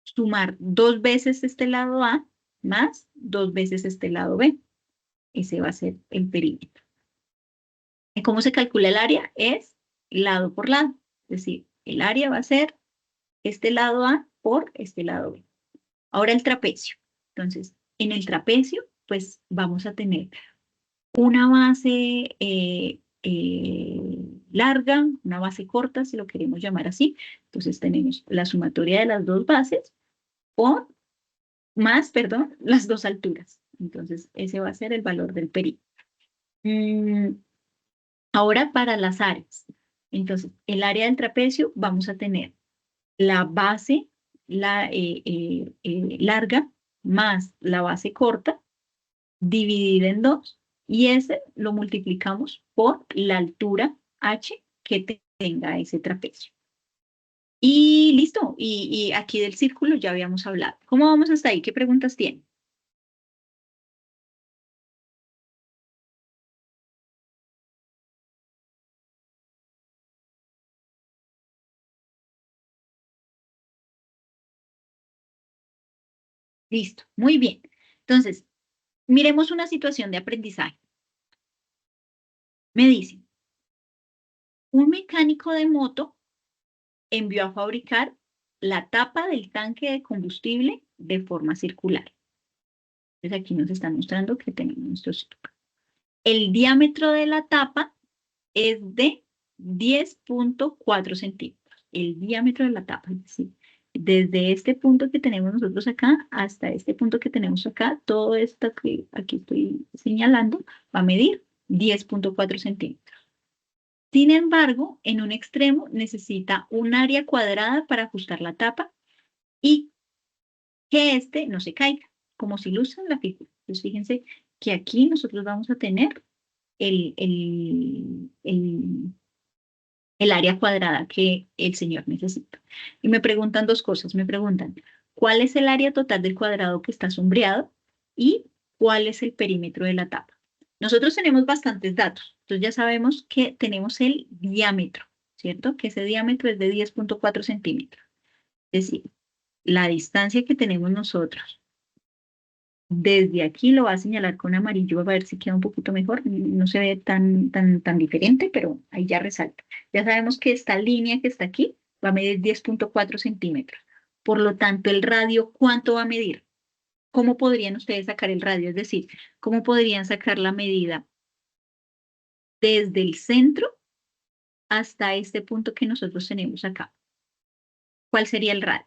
sumar 2 veces este lado A más 2 veces este lado B. Ese va a ser el perímetro. ¿Y cómo se calcula el área? Es lado por lado. Es decir, el área va a ser este lado A por este lado B. Ahora el trapecio. Entonces, en el trapecio, pues vamos a tener una base larga, una base corta, si lo queremos llamar así. Entonces tenemos la sumatoria de las dos bases o más, perdón, las dos alturas. Entonces ese va a ser el valor del perímetro. Ahora para las áreas. Entonces, el área del trapecio vamos a tener la base larga más la base corta dividida en 2 y ese lo multiplicamos por la altura h que tenga ese trapecio. Y listo, y aquí del círculo ya habíamos hablado. ¿Cómo vamos hasta ahí? ¿Qué preguntas tienen? Listo, muy bien. Entonces, miremos una situación de aprendizaje. Me dicen, un mecánico de moto envió a fabricar la tapa del tanque de combustible de forma circular. Entonces aquí nos están mostrando que tenemos nuestro círculo. El diámetro de la tapa es de 10.4 centímetros. El diámetro de la tapa, es decir, desde este punto que tenemos nosotros acá hasta este punto que tenemos acá, todo esto que aquí estoy señalando va a medir 10.4 centímetros. Sin embargo, en un extremo necesita un área cuadrada para ajustar la tapa y que este no se caiga, como si ilustra en la figura. Entonces, fíjense que aquí nosotros vamos a tener el, el, el, el área cuadrada que el señor necesita. Y me preguntan dos cosas. Me preguntan, ¿cuál es el área total del cuadrado que está sombreado? Y ¿cuál es el perímetro de la tapa? Nosotros tenemos bastantes datos. Entonces ya sabemos que tenemos el diámetro, ¿cierto? Que ese diámetro es de 10.4 centímetros. Es decir, la distancia que tenemos nosotros desde aquí lo va a señalar con amarillo, a ver si queda un poquito mejor. No se ve tan diferente, pero ahí ya resalta. Ya sabemos que esta línea que está aquí va a medir 10.4 centímetros. Por lo tanto, el radio, ¿cuánto va a medir? ¿Cómo podrían ustedes sacar el radio? Es decir, ¿cómo podrían sacar la medida desde el centro hasta este punto que nosotros tenemos acá? ¿Cuál sería el radio?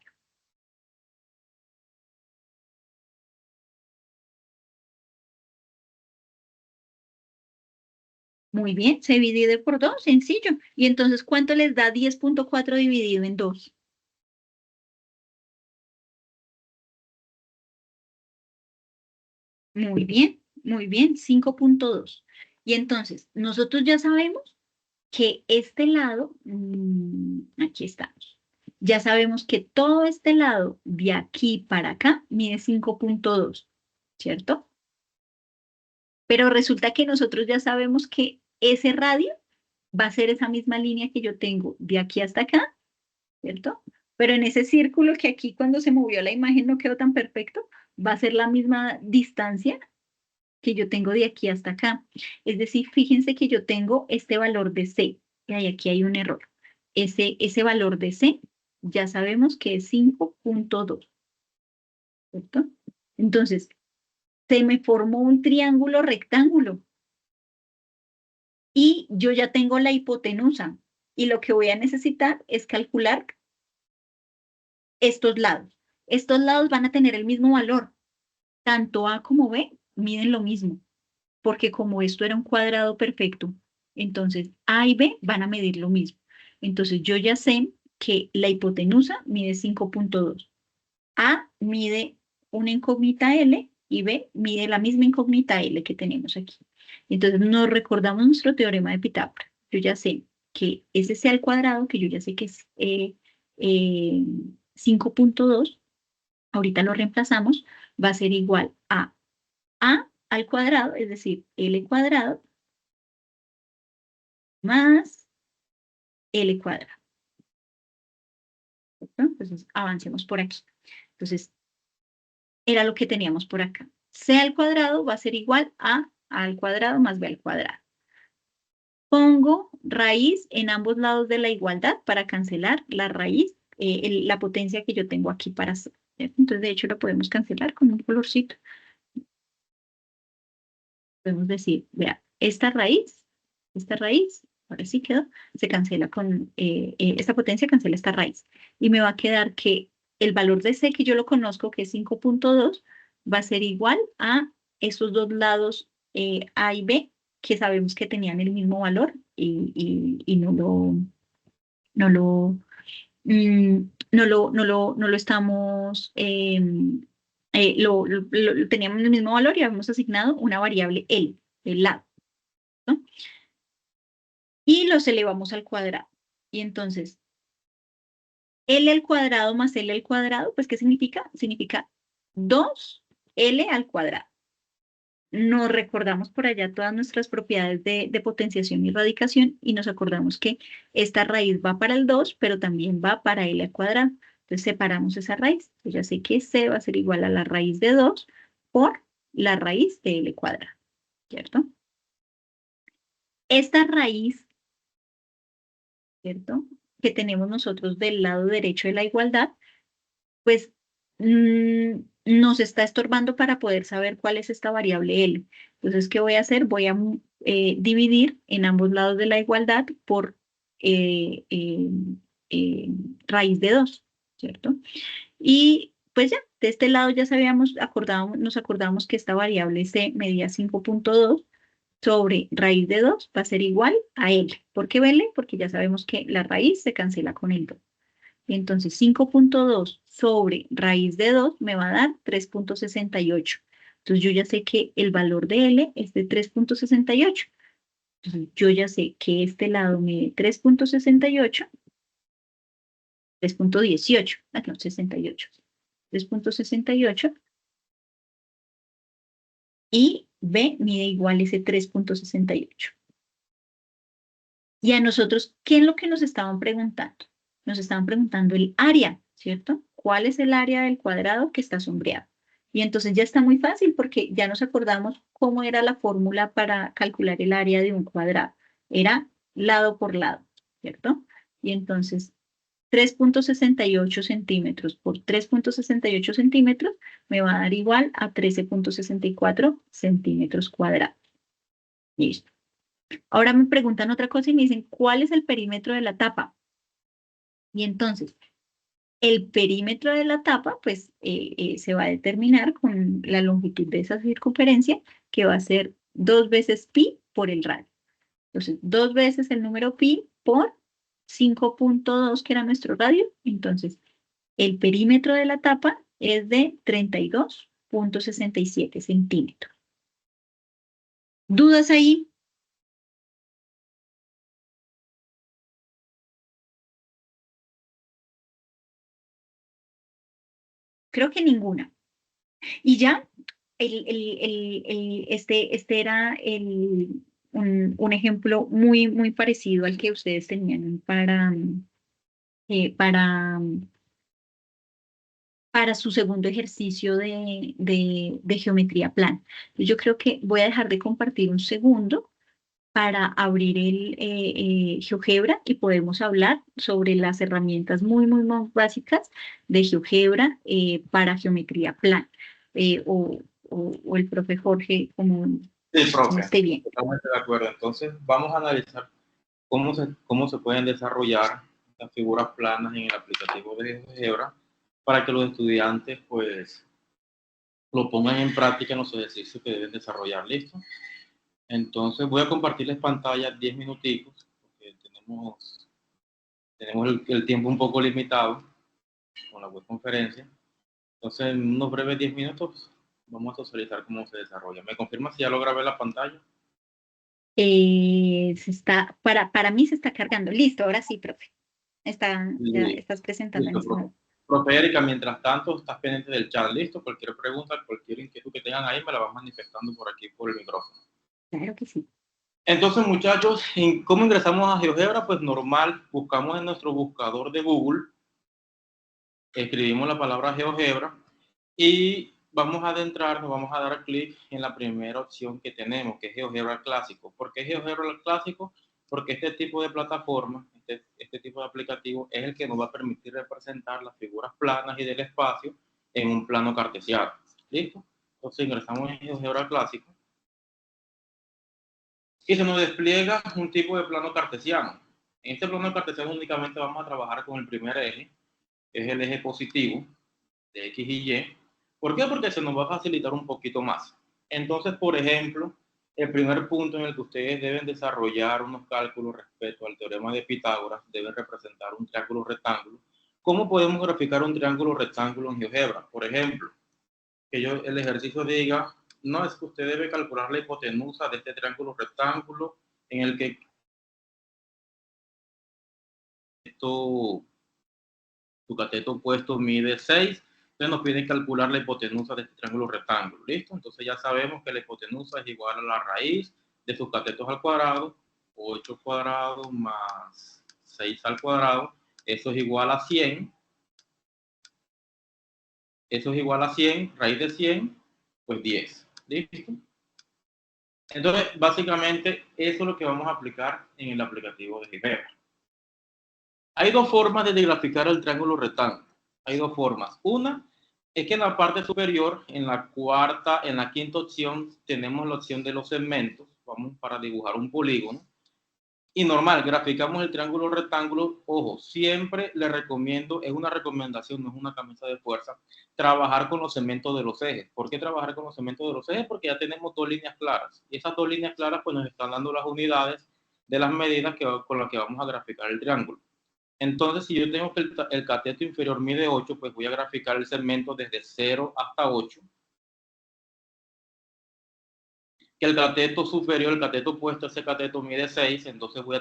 Muy bien, se divide por 2, sencillo. Y entonces, ¿cuánto les da 10.4 dividido en 2? Muy bien, 5.2. Y entonces, nosotros ya sabemos que este lado, aquí estamos. Ya sabemos que todo este lado de aquí para acá mide 5.2, ¿cierto? Pero resulta que nosotros ya sabemos que ese radio va a ser esa misma línea que yo tengo de aquí hasta acá, ¿cierto? Pero en ese círculo que aquí cuando se movió la imagen no quedó tan perfecto, va a ser la misma distancia que yo tengo de aquí hasta acá. Es decir, fíjense que yo tengo este valor de C, y aquí hay un error. Ese valor de C ya sabemos que es 5.2, ¿cierto? Entonces, se me formó un triángulo rectángulo y yo ya tengo la hipotenusa y lo que voy a necesitar es calcular estos lados. Estos lados van a tener el mismo valor. Tanto A como B miden lo mismo, porque como esto era un cuadrado perfecto, entonces A y B van a medir lo mismo. Entonces yo ya sé que la hipotenusa mide 5.2. A mide una incógnita L y B mide la misma incógnita L que tenemos aquí. Entonces nos recordamos nuestro teorema de Pitágoras. Yo ya sé que ese C al cuadrado, que yo ya sé que es 5.2, ahorita lo reemplazamos, va a ser igual a al cuadrado, es decir, L cuadrado más L cuadrado. ¿Cierto? Entonces avancemos por aquí. Entonces, era lo que teníamos por acá. C al cuadrado va a ser igual a al cuadrado más B al cuadrado. Pongo raíz en ambos lados de la igualdad para cancelar la raíz, la potencia que yo tengo aquí para C. Entonces, de hecho, lo podemos cancelar con un colorcito. Podemos decir, vea, esta raíz, ahora sí quedó, se cancela con, esta potencia cancela esta raíz. Y me va a quedar que el valor de C, que yo lo conozco, que es 5.2, va a ser igual a esos dos lados A y B, que sabemos que tenían el mismo valor y no lo, no lo estamos, teníamos el mismo valor y habíamos asignado una variable L, el lado, ¿no? Y los elevamos al cuadrado. Y entonces, L al cuadrado más L al cuadrado, pues, ¿qué significa? Significa 2L al cuadrado. Nos recordamos por allá todas nuestras propiedades de potenciación y radicación y nos acordamos que esta raíz va para el 2, pero también va para L al cuadrado. Entonces separamos esa raíz. Yo ya sé que C va a ser igual a la raíz de 2 por la raíz de L cuadrado, ¿cierto? Esta raíz, ¿cierto? Que tenemos nosotros del lado derecho de la igualdad, pues nos está estorbando para poder saber cuál es esta variable L. Entonces, ¿qué voy a hacer? Voy a dividir en ambos lados de la igualdad por eh, eh, eh, raíz de 2, ¿cierto? Y pues ya, de este lado ya nos acordamos que esta variable C medía 5.2 sobre raíz de 2 va a ser igual a L. ¿Por qué L? Porque ya sabemos que la raíz se cancela con el 2. Y entonces 5.2 sobre raíz de 2 me va a dar 3.68. Entonces yo ya sé que el valor de L es de 3.68. Entonces yo ya sé que este lado mide 3.68, 3.18, no, 68. 3.68 y B mide igual ese 3.68. Y a nosotros, ¿qué es lo que nos estaban preguntando? Nos estaban preguntando el área, ¿cierto? ¿Cuál es el área del cuadrado que está sombreado? Y entonces ya está muy fácil porque ya nos acordamos cómo era la fórmula para calcular el área de un cuadrado. Era lado por lado, ¿cierto? Y entonces 3.68 centímetros por 3.68 centímetros me va a dar igual a 13.64 centímetros cuadrados. Listo. Ahora me preguntan otra cosa y me dicen, ¿cuál es el perímetro de la tapa? Y entonces, el perímetro de la tapa, pues, se va a determinar con la longitud de esa circunferencia, que va a ser 2 veces pi por el radio. Entonces, 2 veces el número pi por 5.2, que era nuestro radio. Entonces, el perímetro de la tapa es de 32.67 centímetros. ¿Dudas ahí? Creo que ninguna. Y ya, este era un ejemplo muy, muy parecido al que ustedes tenían eh, para, para su segundo ejercicio de geometría plana. Yo creo que voy a dejar de compartir un segundo para abrir el GeoGebra y podemos hablar sobre las herramientas muy, muy, muy básicas de GeoGebra para geometría plana. O el profe Jorge, Sí, como profe, esté bien. totalmente de acuerdo. Entonces, vamos a analizar cómo se pueden desarrollar las figuras planas en el aplicativo de GeoGebra para que los estudiantes, pues, lo pongan en práctica en los ejercicios que deben desarrollar. ¿Listo? Entonces, voy a compartirles pantalla 10 minuticos, porque tenemos el tiempo un poco limitado con la web conferencia. Entonces, en unos breves 10 minutos, vamos a socializar cómo se desarrolla. ¿Me confirma si ya logra ver la pantalla? Para mí se está cargando. Listo, ahora sí, profe. Ya estás presentando en Listo, este profe. momento. Profe Erika, mientras tanto, estás pendiente del chat, ¿listo? Cualquier pregunta, cualquier inquietud que tengan ahí, me la vas manifestando por aquí, por el micrófono. Claro que sí. Entonces, muchachos, ¿cómo ingresamos a GeoGebra? Pues normal, buscamos en nuestro buscador de Google, escribimos la palabra GeoGebra y vamos a adentrarnos, vamos a dar clic en la primera opción que tenemos, que es GeoGebra Clásico. ¿Por qué GeoGebra Clásico? Porque este tipo de plataforma, este tipo de aplicativo es el que nos va a permitir representar las figuras planas y del espacio en un plano cartesiano. ¿Listo? Entonces ingresamos en GeoGebra Clásico y se nos despliega un tipo de plano cartesiano. En este plano cartesiano únicamente vamos a trabajar con el primer eje, que es el eje positivo de X y Y. ¿Por qué? Porque se nos va a facilitar un poquito más. Entonces, por ejemplo, el primer punto en el que ustedes deben desarrollar unos cálculos respecto al teorema de Pitágoras deben representar un triángulo rectángulo. ¿Cómo podemos graficar un triángulo rectángulo en GeoGebra? Por ejemplo, que el ejercicio diga, no, es que usted debe calcular la hipotenusa de este triángulo rectángulo en el que tu cateto opuesto mide 6, entonces nos piden calcular la hipotenusa de este triángulo rectángulo, ¿listo? Entonces ya sabemos que la hipotenusa es igual a la raíz de sus catetos al cuadrado, 8 cuadrado más 6 al cuadrado, eso es igual a 100, eso es igual a 100, raíz de 100, pues 10, ¿listo? Entonces, básicamente, eso es lo que vamos a aplicar en el aplicativo de GeoGebra. Hay dos formas de graficar el triángulo rectángulo. Hay dos formas. Una es que en la parte superior, en la quinta opción, tenemos la opción de los segmentos. Vamos para dibujar un polígono. Y normal, graficamos el triángulo rectángulo. Ojo, siempre le recomiendo, es una recomendación, no es una camisa de fuerza, trabajar con los segmentos de los ejes. ¿Por qué trabajar con los segmentos de los ejes? Porque ya tenemos dos líneas claras. Y esas dos líneas claras pues nos están dando las unidades de las medidas con las que vamos a graficar el triángulo. Entonces, si yo tengo que el cateto inferior mide 8, pues voy a graficar el segmento desde 0 hasta 8. Que el cateto superior, el cateto opuesto a ese cateto mide 6, entonces voy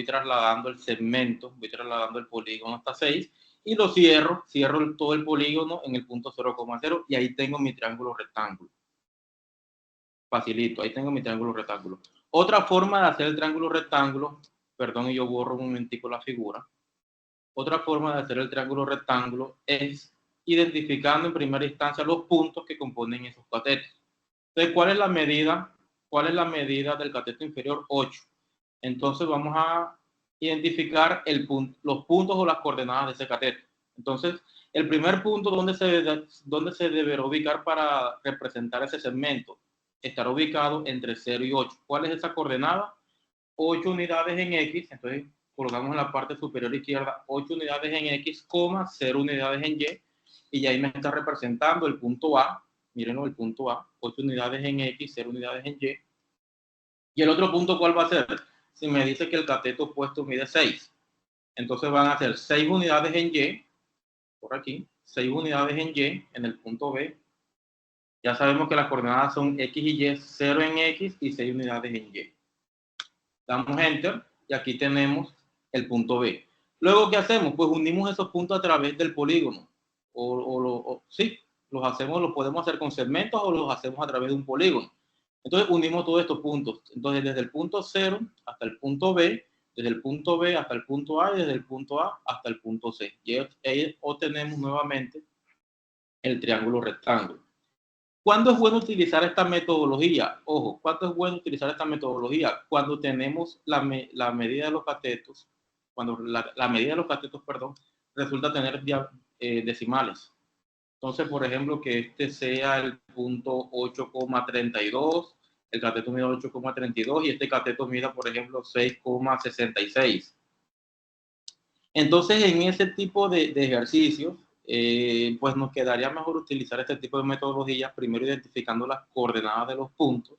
trasladando el segmento, voy trasladando el polígono hasta 6 y lo cierro todo el polígono en el punto 0,0 y ahí tengo mi triángulo rectángulo. Facilito, ahí tengo mi triángulo rectángulo. Otra forma de hacer el triángulo rectángulo, perdón, y yo borro un momentico la figura. Otra forma de hacer el triángulo rectángulo es identificando en primera instancia los puntos que componen esos catetos. Entonces, ¿cuál es la medida? ¿Cuál es la medida del cateto inferior? 8. Entonces vamos a identificar los puntos o las coordenadas de ese cateto. Entonces, el primer punto donde se deberá ubicar para representar ese segmento estará ubicado entre 0 y 8. ¿Cuál es esa coordenada? 8 unidades en X, entonces colocamos en la parte superior izquierda 8 unidades en X, 0 unidades en Y ahí me está representando el punto A, mírenlo, el punto A, 8 unidades en X, 0 unidades en Y. Y el otro punto, ¿cuál va a ser? Si me dice que el cateto opuesto mide 6, entonces van a ser 6 unidades en Y, por aquí, 6 unidades en Y, en el punto B. Ya sabemos que las coordenadas son X y Y, 0 en X y 6 unidades en Y. Damos enter y aquí tenemos el punto B. Luego, ¿qué hacemos? Pues unimos esos puntos a través del polígono. Sí, los podemos hacer con segmentos o los hacemos a través de un polígono. Entonces unimos todos estos puntos. Entonces desde el punto 0 hasta el punto B, desde el punto B hasta el punto A y desde el punto A hasta el punto C. Y ahí obtenemos nuevamente el triángulo rectángulo. ¿Cuándo es bueno utilizar esta metodología? Ojo, ¿cuándo es bueno utilizar esta metodología? Cuando tenemos la medida de los catetos, cuando la medida de los catetos, perdón, resulta tener decimales. Entonces, por ejemplo, que este sea el punto 8,32, el cateto mida 8,32 y este cateto mida, por ejemplo, 6,66. Entonces, en ese tipo de ejercicios, pues nos quedaría mejor utilizar este tipo de metodologías, primero identificando las coordenadas de los puntos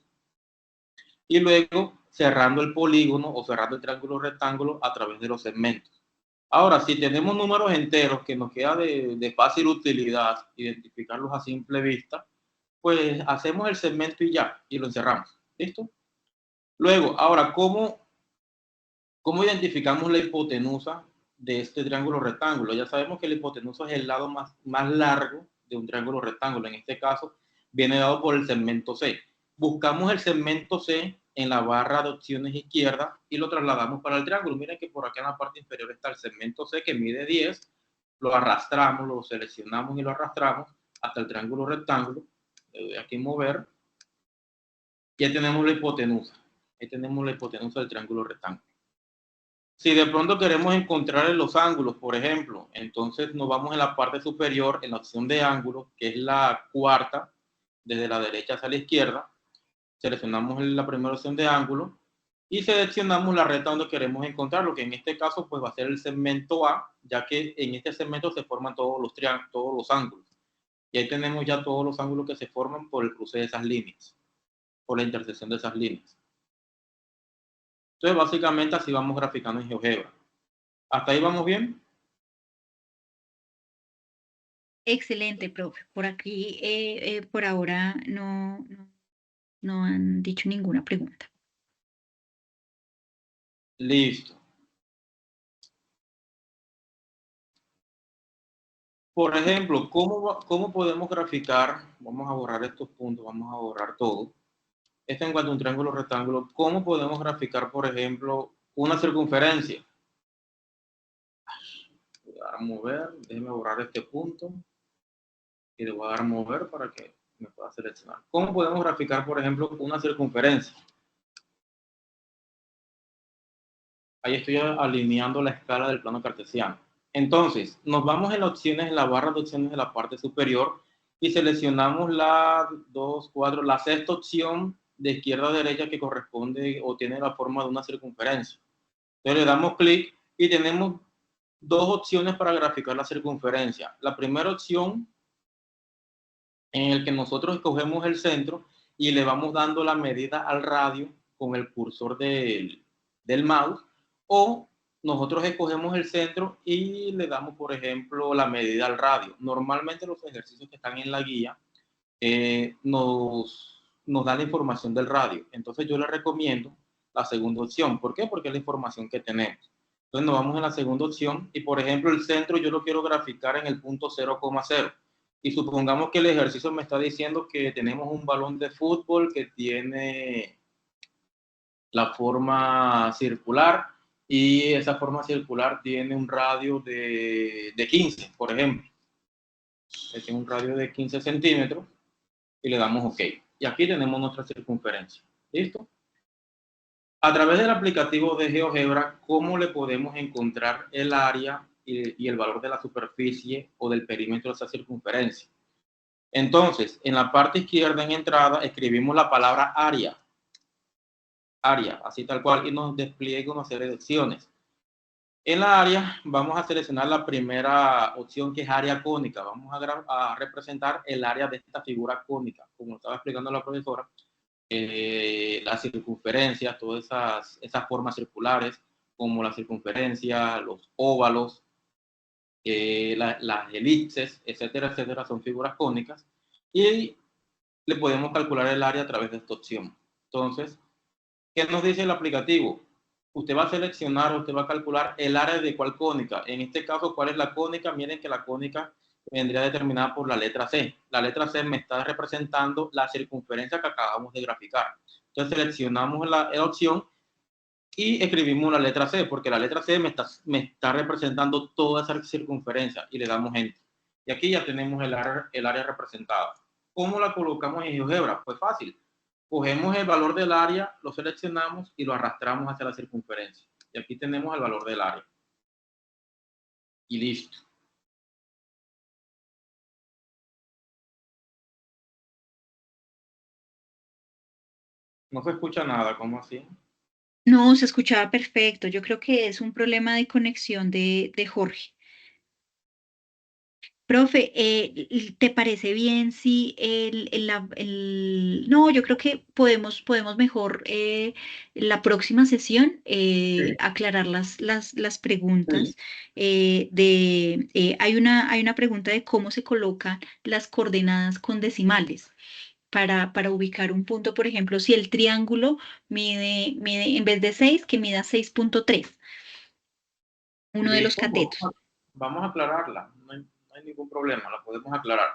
y luego cerrando el polígono o cerrando el triángulo rectángulo a través de los segmentos. Ahora, si tenemos números enteros que nos queda de fácil utilidad identificarlos a simple vista, pues hacemos el segmento y ya, y lo encerramos. ¿Listo? Luego, ahora, ¿cómo identificamos la hipotenusa de este triángulo rectángulo? Ya sabemos que la hipotenusa es el lado más largo de un triángulo rectángulo. En este caso, viene dado por el segmento C. Buscamos el segmento C en la barra de opciones izquierda y lo trasladamos para el triángulo. Miren que por acá en la parte inferior está el segmento C que mide 10. Lo arrastramos, lo seleccionamos y lo arrastramos hasta el triángulo rectángulo. Le doy aquí mover. Ya tenemos la hipotenusa. Ahí tenemos la hipotenusa del triángulo rectángulo. Si de pronto queremos encontrar los ángulos, por ejemplo, entonces nos vamos en la parte superior, en la opción de ángulos, que es la cuarta, desde la derecha hacia la izquierda. Seleccionamos la primera opción de ángulo y seleccionamos la recta donde queremos encontrarlo, que en este caso pues va a ser el segmento A, ya que en este segmento se forman todos los ángulos. Y ahí tenemos ya todos los ángulos que se forman por el cruce de esas líneas, por la intersección de esas líneas. Entonces básicamente así vamos graficando en GeoGebra. ¿Hasta ahí vamos bien? Excelente, profe. Por aquí, por ahora, no han dicho ninguna pregunta. Listo. Por ejemplo, ¿cómo podemos graficar? Vamos a borrar estos puntos, vamos a borrar todo. Esto en cuanto a un triángulo rectángulo, ¿cómo podemos graficar, por ejemplo, una circunferencia? Voy a dar a mover, déjeme borrar este punto y le voy a dar a mover para que me pueda seleccionar. ¿Cómo podemos graficar, por ejemplo, una circunferencia? Ahí estoy alineando la escala del plano cartesiano. Entonces, nos vamos en las opciones, en la barra de opciones de la parte superior y seleccionamos la 2, 4, la sexta opción de izquierda a derecha que corresponde o tiene la forma de una circunferencia. Entonces le damos clic y tenemos dos opciones para graficar la circunferencia. La primera opción en el que nosotros escogemos el centro y le vamos dando la medida al radio con el cursor del mouse, o nosotros escogemos el centro y le damos, por ejemplo, la medida al radio. Normalmente los ejercicios que están en la guía nos dan la información del radio. Entonces yo les recomiendo la segunda opción. ¿Por qué? Porque es la información que tenemos. Entonces nos vamos en la segunda opción y, por ejemplo, el centro yo lo quiero graficar en el punto 0,0. Y supongamos que el ejercicio me está diciendo que tenemos un balón de fútbol que tiene la forma circular y esa forma circular tiene un radio de 15, por ejemplo. Tiene un radio de 15 centímetros y le damos OK. Y aquí tenemos nuestra circunferencia. ¿Listo? A través del aplicativo de GeoGebra, ¿cómo le podemos encontrar el área y el valor de la superficie o del perímetro de esa circunferencia? Entonces, en la parte izquierda en entrada escribimos la palabra área, así tal cual, y nos despliega una serie de opciones. En la área vamos a seleccionar la primera opción, que es área cónica. Vamos a representar el área de esta figura cónica, como estaba explicando la profesora. Las circunferencias, todas esas formas circulares, como la circunferencia, los óvalos, las elipses, etcétera, etcétera, son figuras cónicas. Y le podemos calcular el área a través de esta opción. Entonces, ¿qué nos dice el aplicativo? Usted va a seleccionar, usted va a calcular el área de cuál cónica. En este caso, ¿cuál es la cónica? Miren que la cónica vendría determinada por la letra C. La letra C me está representando la circunferencia que acabamos de graficar. Entonces seleccionamos la opción y escribimos la letra C, porque la letra C me está representando toda esa circunferencia, y le damos Enter. Y aquí ya tenemos el área representada. ¿Cómo la colocamos en GeoGebra? Pues fácil. Cogemos el valor del área, lo seleccionamos y lo arrastramos hacia la circunferencia. Y aquí tenemos el valor del área. Y listo. No se escucha nada, ¿cómo así? No, se escuchaba perfecto. Yo creo que es un problema de conexión de Jorge. Profe, ¿te parece bien si no, yo creo que podemos mejor la próxima sesión Sí, aclarar las sí. preguntas hay una pregunta de cómo se colocan las coordenadas con decimales para ubicar un punto, por ejemplo, si el triángulo mide en vez de 6, que mida 6.3, uno de los Listo, catetos. vamos a aclararla. No hay ningún problema, la podemos aclarar.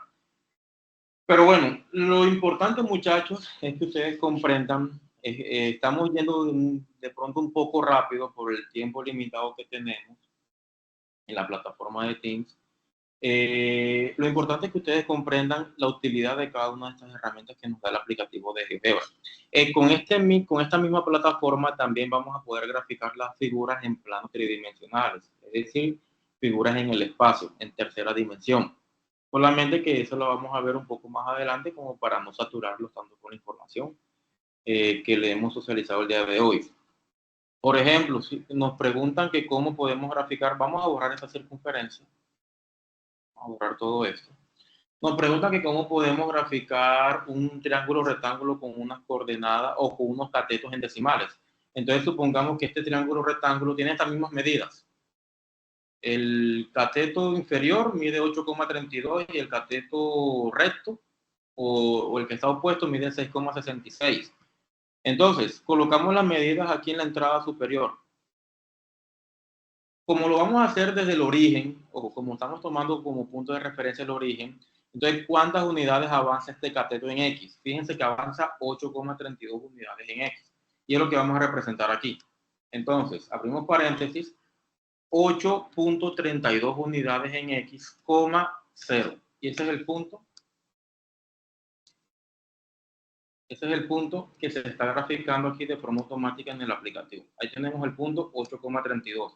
Pero bueno, lo importante, muchachos, es que ustedes comprendan, estamos yendo de pronto un poco rápido por el tiempo limitado que tenemos en la plataforma de Teams. Lo importante es que ustedes comprendan la utilidad de cada una de estas herramientas que nos da el aplicativo de GeoGebra. Con esta misma plataforma también vamos a poder graficar las figuras en planos tridimensionales, es decir, figuras en el espacio, en tercera dimensión. Solamente que eso lo vamos a ver un poco más adelante, como para no saturarlos tanto con la información que le hemos socializado el día de hoy. Por ejemplo, si nos preguntan que cómo podemos graficar, vamos a borrar esta circunferencia, vamos a borrar todo esto. Nos preguntan que cómo podemos graficar un triángulo rectángulo con unas coordenadas o con unos catetos en decimales. Entonces supongamos que este triángulo rectángulo tiene estas mismas medidas. El cateto inferior mide 8,32 y el cateto recto o el que está opuesto mide 6,66. Entonces, colocamos las medidas aquí en la entrada superior. Como lo vamos a hacer desde el origen, o como estamos tomando como punto de referencia el origen, entonces, ¿cuántas unidades avanza este cateto en X? Fíjense que avanza 8,32 unidades en X. Y es lo que vamos a representar aquí. Entonces, abrimos paréntesis, 8,32 unidades en X, 0. Y ese es el punto. Ese es el punto que se está graficando aquí de forma automática en el aplicativo. Ahí tenemos el punto 8,32.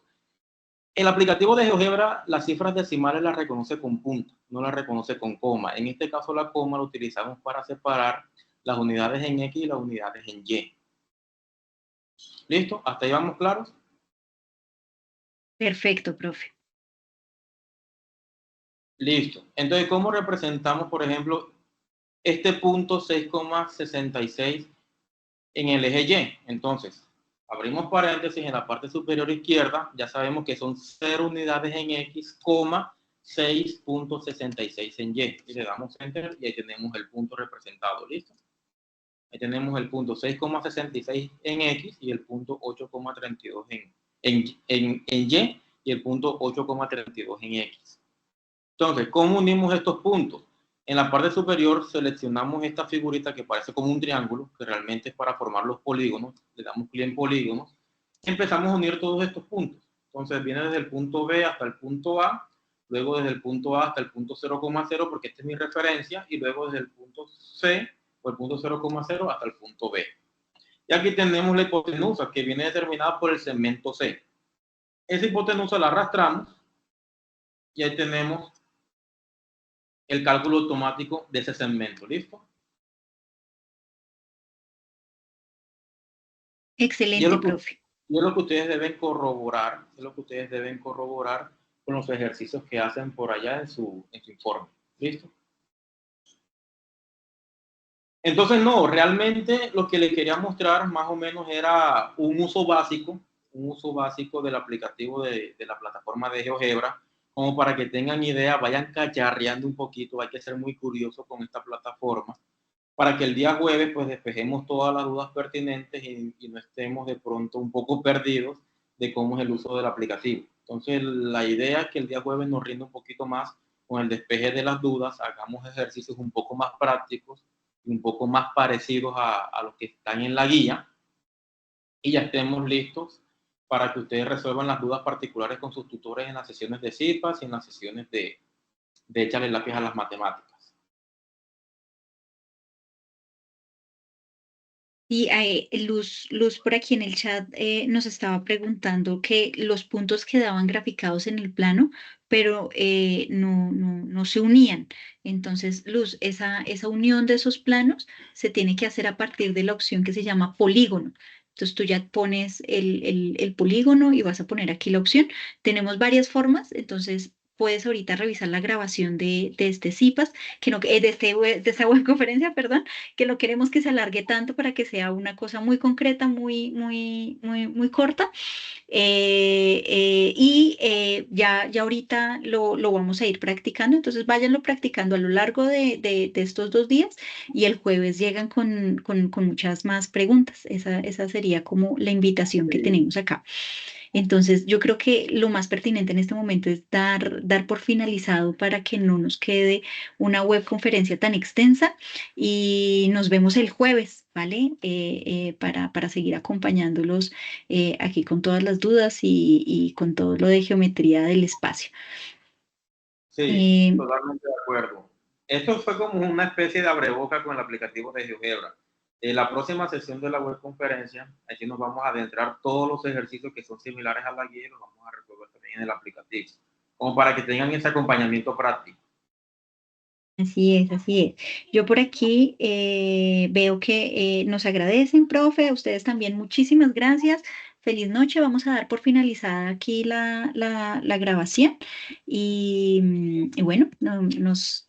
El aplicativo de GeoGebra, las cifras decimales las reconoce con punto, no las reconoce con coma. En este caso, la coma la utilizamos para separar las unidades en X y las unidades en Y. ¿Listo? ¿Hasta ahí vamos claros? Perfecto, profe. Listo. Entonces, ¿cómo representamos, por ejemplo, este punto 6,66 en el eje Y? Entonces, abrimos paréntesis en la parte superior izquierda, ya sabemos que son 0 unidades en X, 6,66 en Y. Y le damos Enter y ahí tenemos el punto representado. ¿Listo? Ahí tenemos el punto 6,66 en X y el punto 8,32 en Y y el punto 8,32 en X. Entonces, ¿cómo unimos estos puntos? En la parte superior seleccionamos esta figurita que parece como un triángulo, que realmente es para formar los polígonos. Le damos clic en polígonos. Y empezamos a unir todos estos puntos. Entonces, viene desde el punto B hasta el punto A, luego desde el punto A hasta el punto 0,0, porque esta es mi referencia, y luego desde el punto C o el punto 0,0 hasta el punto B. Y aquí tenemos la hipotenusa, que viene determinada por el segmento C. Esa hipotenusa la arrastramos y ahí tenemos el cálculo automático de ese segmento. ¿Listo? Y es Excelente, lo que, profe. y es lo que ustedes deben corroborar, es lo que ustedes deben corroborar con los ejercicios que hacen por allá en su informe. ¿Listo? Entonces, no, realmente lo que les quería mostrar más o menos era un uso básico del aplicativo de la plataforma de GeoGebra, como para que tengan idea, vayan cacharreando un poquito, hay que ser muy curioso con esta plataforma, para que el día jueves pues despejemos todas las dudas pertinentes y no estemos de pronto un poco perdidos de cómo es el uso del aplicativo. Entonces, la idea es que el día jueves nos rinda un poquito más con el despeje de las dudas, hagamos ejercicios un poco más prácticos y un poco más parecidos a los que están en la guía, y ya estemos listos para que ustedes resuelvan las dudas particulares con sus tutores en las sesiones de CIPAS y en las sesiones de échale lápiz a las matemáticas. Y Luz por aquí en el chat nos estaba preguntando que los puntos quedaban graficados en el plano, pero no se unían. Entonces, Luz, esa unión de esos planos se tiene que hacer a partir de la opción que se llama polígono. Entonces tú ya pones el polígono y vas a poner aquí la opción. Tenemos varias formas, entonces puedes ahorita revisar la grabación de este CIPAS, que no, de esta web conferencia, perdón, que no queremos que se alargue tanto para que sea una cosa muy concreta, muy corta. Ya ahorita lo vamos a ir practicando, entonces váyanlo practicando a lo largo de estos 2 días y el jueves llegan con muchas más preguntas. Esa sería como la invitación que tenemos acá. Entonces, yo creo que lo más pertinente en este momento es dar por finalizado para que no nos quede una webconferencia tan extensa y nos vemos el jueves, ¿vale? Para seguir acompañándolos aquí con todas las dudas y con todo lo de geometría del espacio. Sí, Eh, totalmente de acuerdo. Esto fue como una especie de abreboca con el aplicativo de GeoGebra. En la próxima sesión de la web conferencia, aquí nos vamos a adentrar todos los ejercicios que son similares a la guía y los vamos a resolver también en el aplicativo, como para que tengan ese acompañamiento práctico. Así es, así es. Yo por aquí veo que nos agradecen, profe, a ustedes también muchísimas gracias. Feliz noche. Vamos a dar por finalizada aquí la grabación y bueno, nos